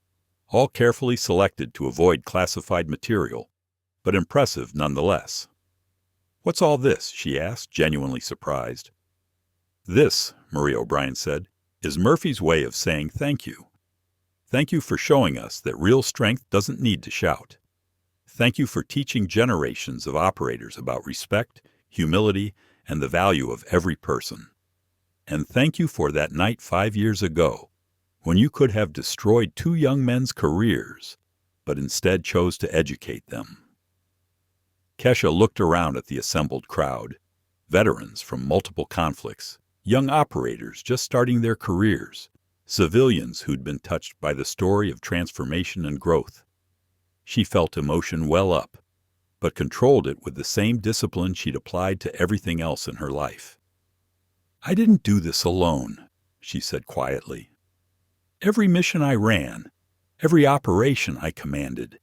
all carefully selected to avoid classified material, but impressive nonetheless. "What's all this?" she asked, genuinely surprised. "This," Marie O'Brien said, "is Murphy's way of saying thank you. Thank you for showing us that real strength doesn't need to shout. Thank you for teaching generations of operators about respect, humility, and the value of every person. And thank you for that night 5 years ago, when you could have destroyed 2 young men's careers, but instead chose to educate them." Kesha looked around at the assembled crowd, veterans from multiple conflicts, young operators just starting their careers, civilians who'd been touched by the story of transformation and growth. She felt emotion well up, but controlled it with the same discipline she'd applied to everything else in her life. "I didn't do this alone," she said quietly. "Every mission I ran, every operation I commanded,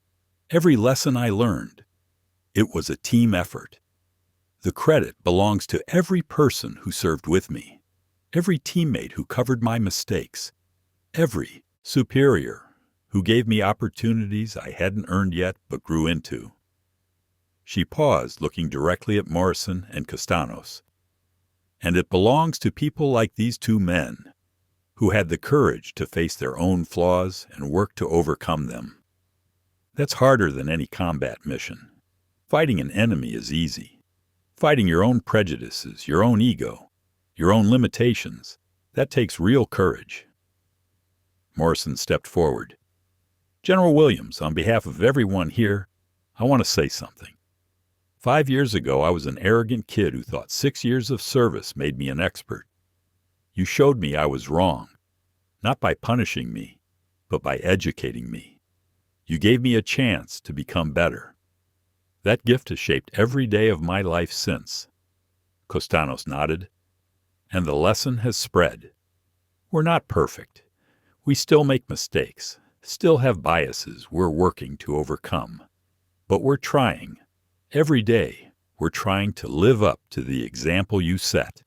every lesson I learned, it was a team effort. The credit belongs to every person who served with me, every teammate who covered my mistakes, every superior who gave me opportunities I hadn't earned yet but grew into." She paused, looking directly at Morrison and Costanos. "And it belongs to people like these 2 men, who had the courage to face their own flaws and work to overcome them. That's harder than any combat mission. Fighting an enemy is easy. Fighting your own prejudices, your own ego, your own limitations, that takes real courage." Morrison stepped forward. "General Williams, on behalf of everyone here, I want to say something. 5 years ago, I was an arrogant kid who thought 6 years of service made me an expert. You showed me I was wrong, not by punishing me, but by educating me. You gave me a chance to become better. That gift has shaped every day of my life since." Costanos nodded. "And the lesson has spread. We're not perfect. We still make mistakes, still have biases we're working to overcome. But we're trying. Every day, we're trying to live up to the example you set."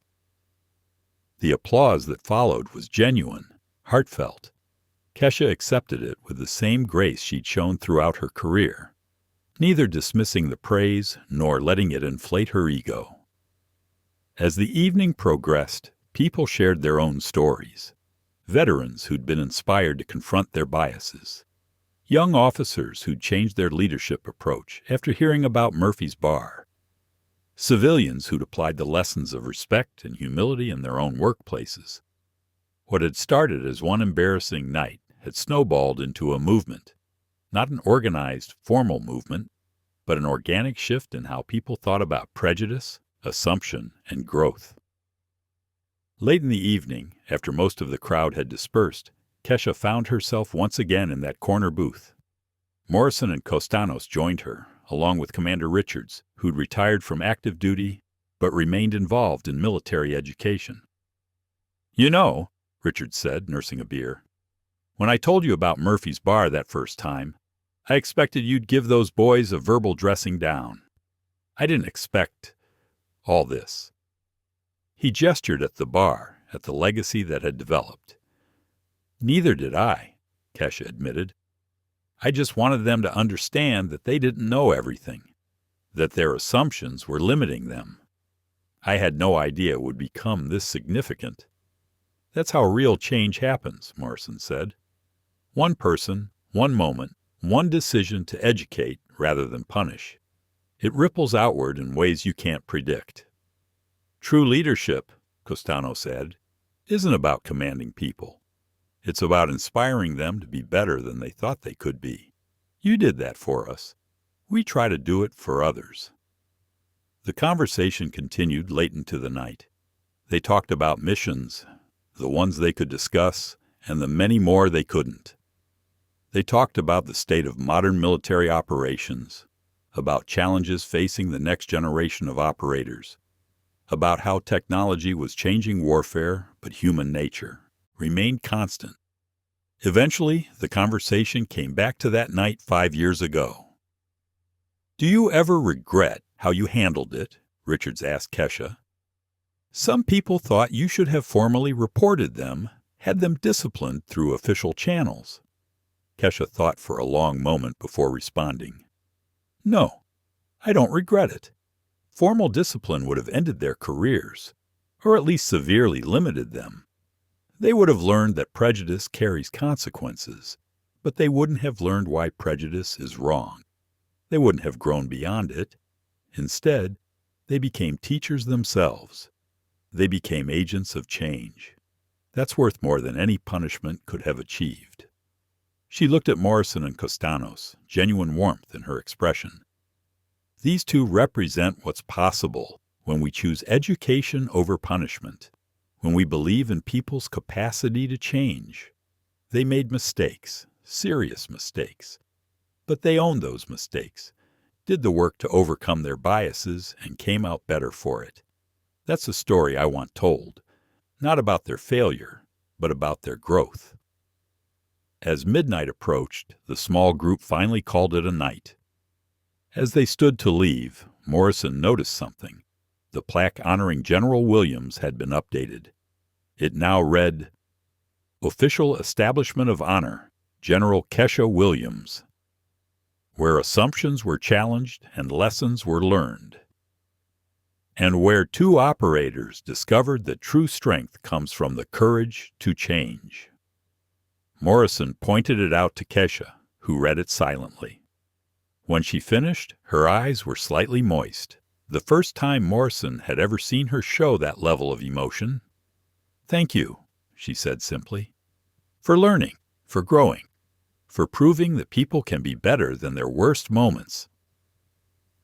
The applause that followed was genuine, heartfelt. Kesha accepted it with the same grace she'd shown throughout her career, neither dismissing the praise nor letting it inflate her ego. As the evening progressed, people shared their own stories. Veterans who'd been inspired to confront their biases. Young officers who'd changed their leadership approach after hearing about Murphy's Bar. Civilians who'd applied the lessons of respect and humility in their own workplaces. What had started as one embarrassing night had snowballed into a movement. Not an organized, formal movement, but an organic shift in how people thought about prejudice, assumption, and growth. Late in the evening, after most of the crowd had dispersed, Kesha found herself once again in that corner booth. Morrison and Costanos joined her, along with Commander Richards, who'd retired from active duty but remained involved in military education. "You know," Richards said, nursing a beer, "when I told you about Murphy's Bar that first time, I expected you'd give those boys a verbal dressing down. I didn't expect all this." He gestured at the bar, at the legacy that had developed. "Neither did I," Kesha admitted. "I just wanted them to understand that they didn't know everything, that their assumptions were limiting them. I had no idea it would become this significant." That's how real change happens, Morrison said. One person, one moment, one decision to educate rather than punish. It ripples outward in ways you can't predict. True leadership, Costanos said, isn't about commanding people. It's about inspiring them to be better than they thought they could be. You did that for us. We try to do it for others. The conversation continued late into the night. They talked about missions, the ones they could discuss, and the many more they couldn't. They talked about the state of modern military operations, about challenges facing the next generation of operators, about how technology was changing warfare, but human nature remained constant. Eventually, the conversation came back to that night 5 years ago. "Do you ever regret how you handled it?" Richards asked Kesha. "Some people thought you should have formally reported them, had them disciplined through official channels." Kesha thought for a long moment before responding. "No, I don't regret it. Formal discipline would have ended their careers, or at least severely limited them. They would have learned that prejudice carries consequences, but they wouldn't have learned why prejudice is wrong. They wouldn't have grown beyond it. Instead, they became teachers themselves. They became agents of change. That's worth more than any punishment could have achieved." She looked at Morrison and Costanos, genuine warmth in her expression. These two represent what's possible when we choose education over punishment, when we believe in people's capacity to change. They made mistakes, serious mistakes, but they owned those mistakes, did the work to overcome their biases, and came out better for it. That's the story I want told, not about their failure, but about their growth. As midnight approached, the small group finally called it a night. As they stood to leave, Morrison noticed something. The plaque honoring General Williams had been updated. It now read, "Official Establishment of Honor, General Kesha Williams," where assumptions were challenged and lessons were learned, and where two operators discovered that true strength comes from the courage to change. Morrison pointed it out to Kesha, who read it silently. When she finished, her eyes were slightly moist, the first time Morrison had ever seen her show that level of emotion. "Thank you," she said simply, "for learning, for growing, for proving that people can be better than their worst moments."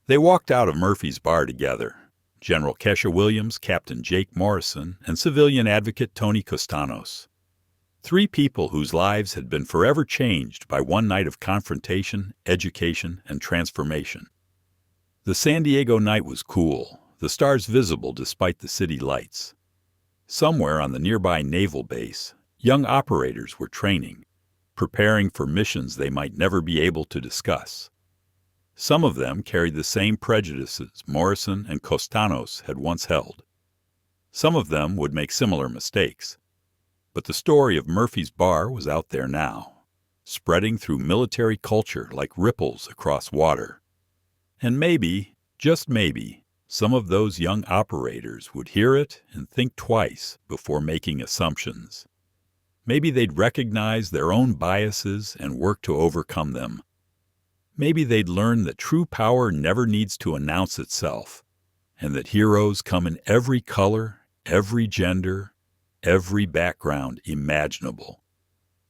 They walked out of Murphy's Bar together, General Kesha Williams, Captain Jake Morrison, and civilian advocate Tony Costanos. Three people whose lives had been forever changed by one night of confrontation, education, and transformation. The San Diego night was cool, the stars visible despite the city lights. Somewhere on the nearby naval base, young operators were training, preparing for missions they might never be able to discuss. Some of them carried the same prejudices Morrison and Costanos had once held. Some of them would make similar mistakes. But the story of Murphy's Bar was out there now, spreading through military culture like ripples across water. And maybe, just maybe, some of those young operators would hear it and think twice before making assumptions. Maybe they'd recognize their own biases and work to overcome them. Maybe they'd learn that true power never needs to announce itself, and that heroes come in every color, every gender, every background imaginable.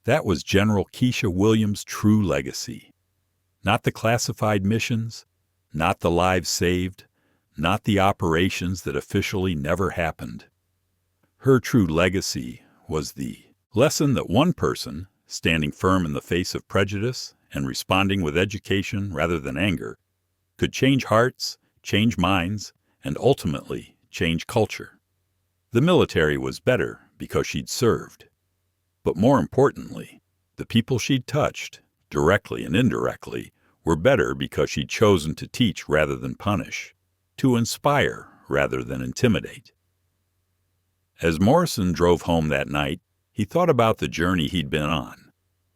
That was General Kesha Williams' true legacy. Not the classified missions, not the lives saved, not the operations that officially never happened. Her true legacy was the lesson that one person, standing firm in the face of prejudice and responding with education rather than anger, could change hearts, change minds, and ultimately change culture. The military was better because she'd served. But more importantly, the people she'd touched, directly and indirectly, were better because she'd chosen to teach rather than punish, to inspire rather than intimidate. As Morrison drove home that night, he thought about the journey he'd been on,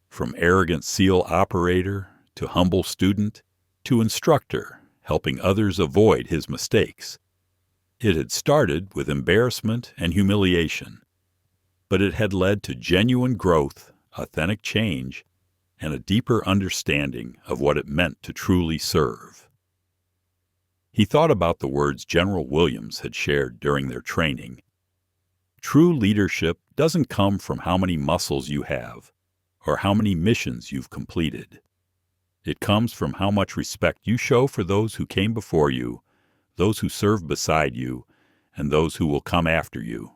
from arrogant SEAL operator to humble student to instructor, helping others avoid his mistakes. It had started with embarrassment and humiliation, but it had led to genuine growth, authentic change, and a deeper understanding of what it meant to truly serve. He thought about the words General Williams had shared during their training. True leadership doesn't come from how many muscles you have or how many missions you've completed. It comes from how much respect you show for those who came before you, those who serve beside you, and those who will come after you.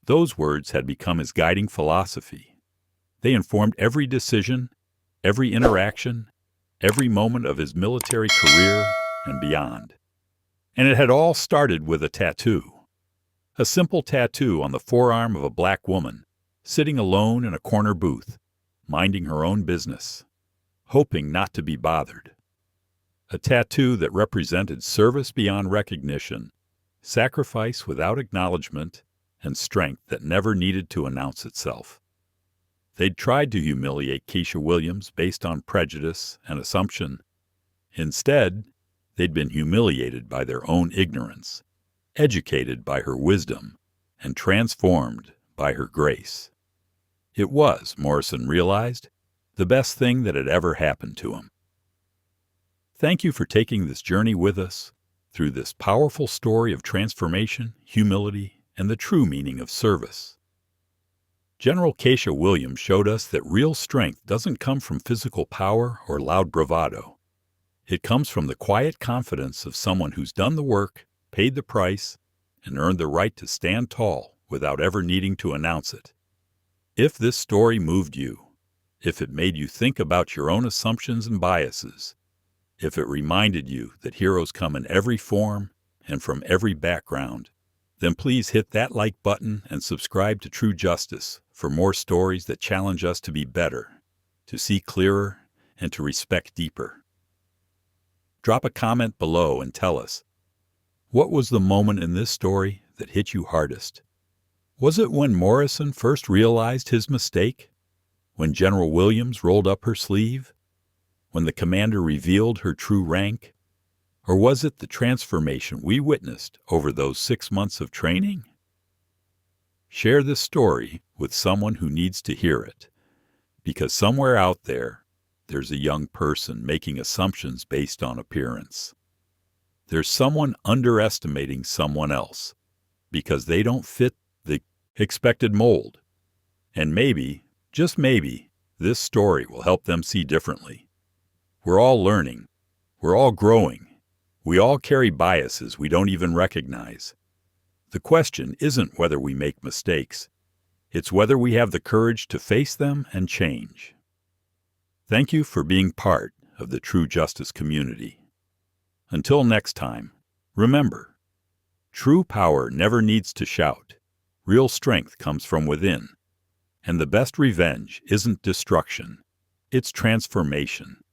Those words had become his guiding philosophy. They informed every decision, every interaction, every moment of his military career and beyond. And it had all started with a tattoo. A simple tattoo on the forearm of a black woman, sitting alone in a corner booth, minding her own business, hoping not to be bothered. A tattoo that represented service beyond recognition, sacrifice without acknowledgement, and strength that never needed to announce itself. They'd tried to humiliate Kesha Williams based on prejudice and assumption. Instead, they'd been humiliated by their own ignorance, educated by her wisdom, and transformed by her grace. It was, Morrison realized, the best thing that had ever happened to him. Thank you for taking this journey with us through this powerful story of transformation, humility, and the true meaning of service. General Kesha Williams showed us that real strength doesn't come from physical power or loud bravado. It comes from the quiet confidence of someone who's done the work, paid the price, and earned the right to stand tall without ever needing to announce it. If this story moved you, if it made you think about your own assumptions and biases, if it reminded you that heroes come in every form and from every background, then please hit that like button and subscribe to True Justice for more stories that challenge us to be better, to see clearer, and to respect deeper. Drop a comment below and tell us, what was the moment in this story that hit you hardest? Was it when Morrison first realized his mistake? When General Williams rolled up her sleeve? When the commander revealed her true rank? Or was it the transformation we witnessed over those 6 months of training? Share this story with someone who needs to hear it, because somewhere out there, there's a young person making assumptions based on appearance. There's someone underestimating someone else because they don't fit the expected mold. And maybe, just maybe, this story will help them see differently. We're all learning. We're all growing. We all carry biases we don't even recognize. The question isn't whether we make mistakes. It's whether we have the courage to face them and change. Thank you for being part of the True Justice community. Until next time, remember, true power never needs to shout. Real strength comes from within. And the best revenge isn't destruction. It's transformation.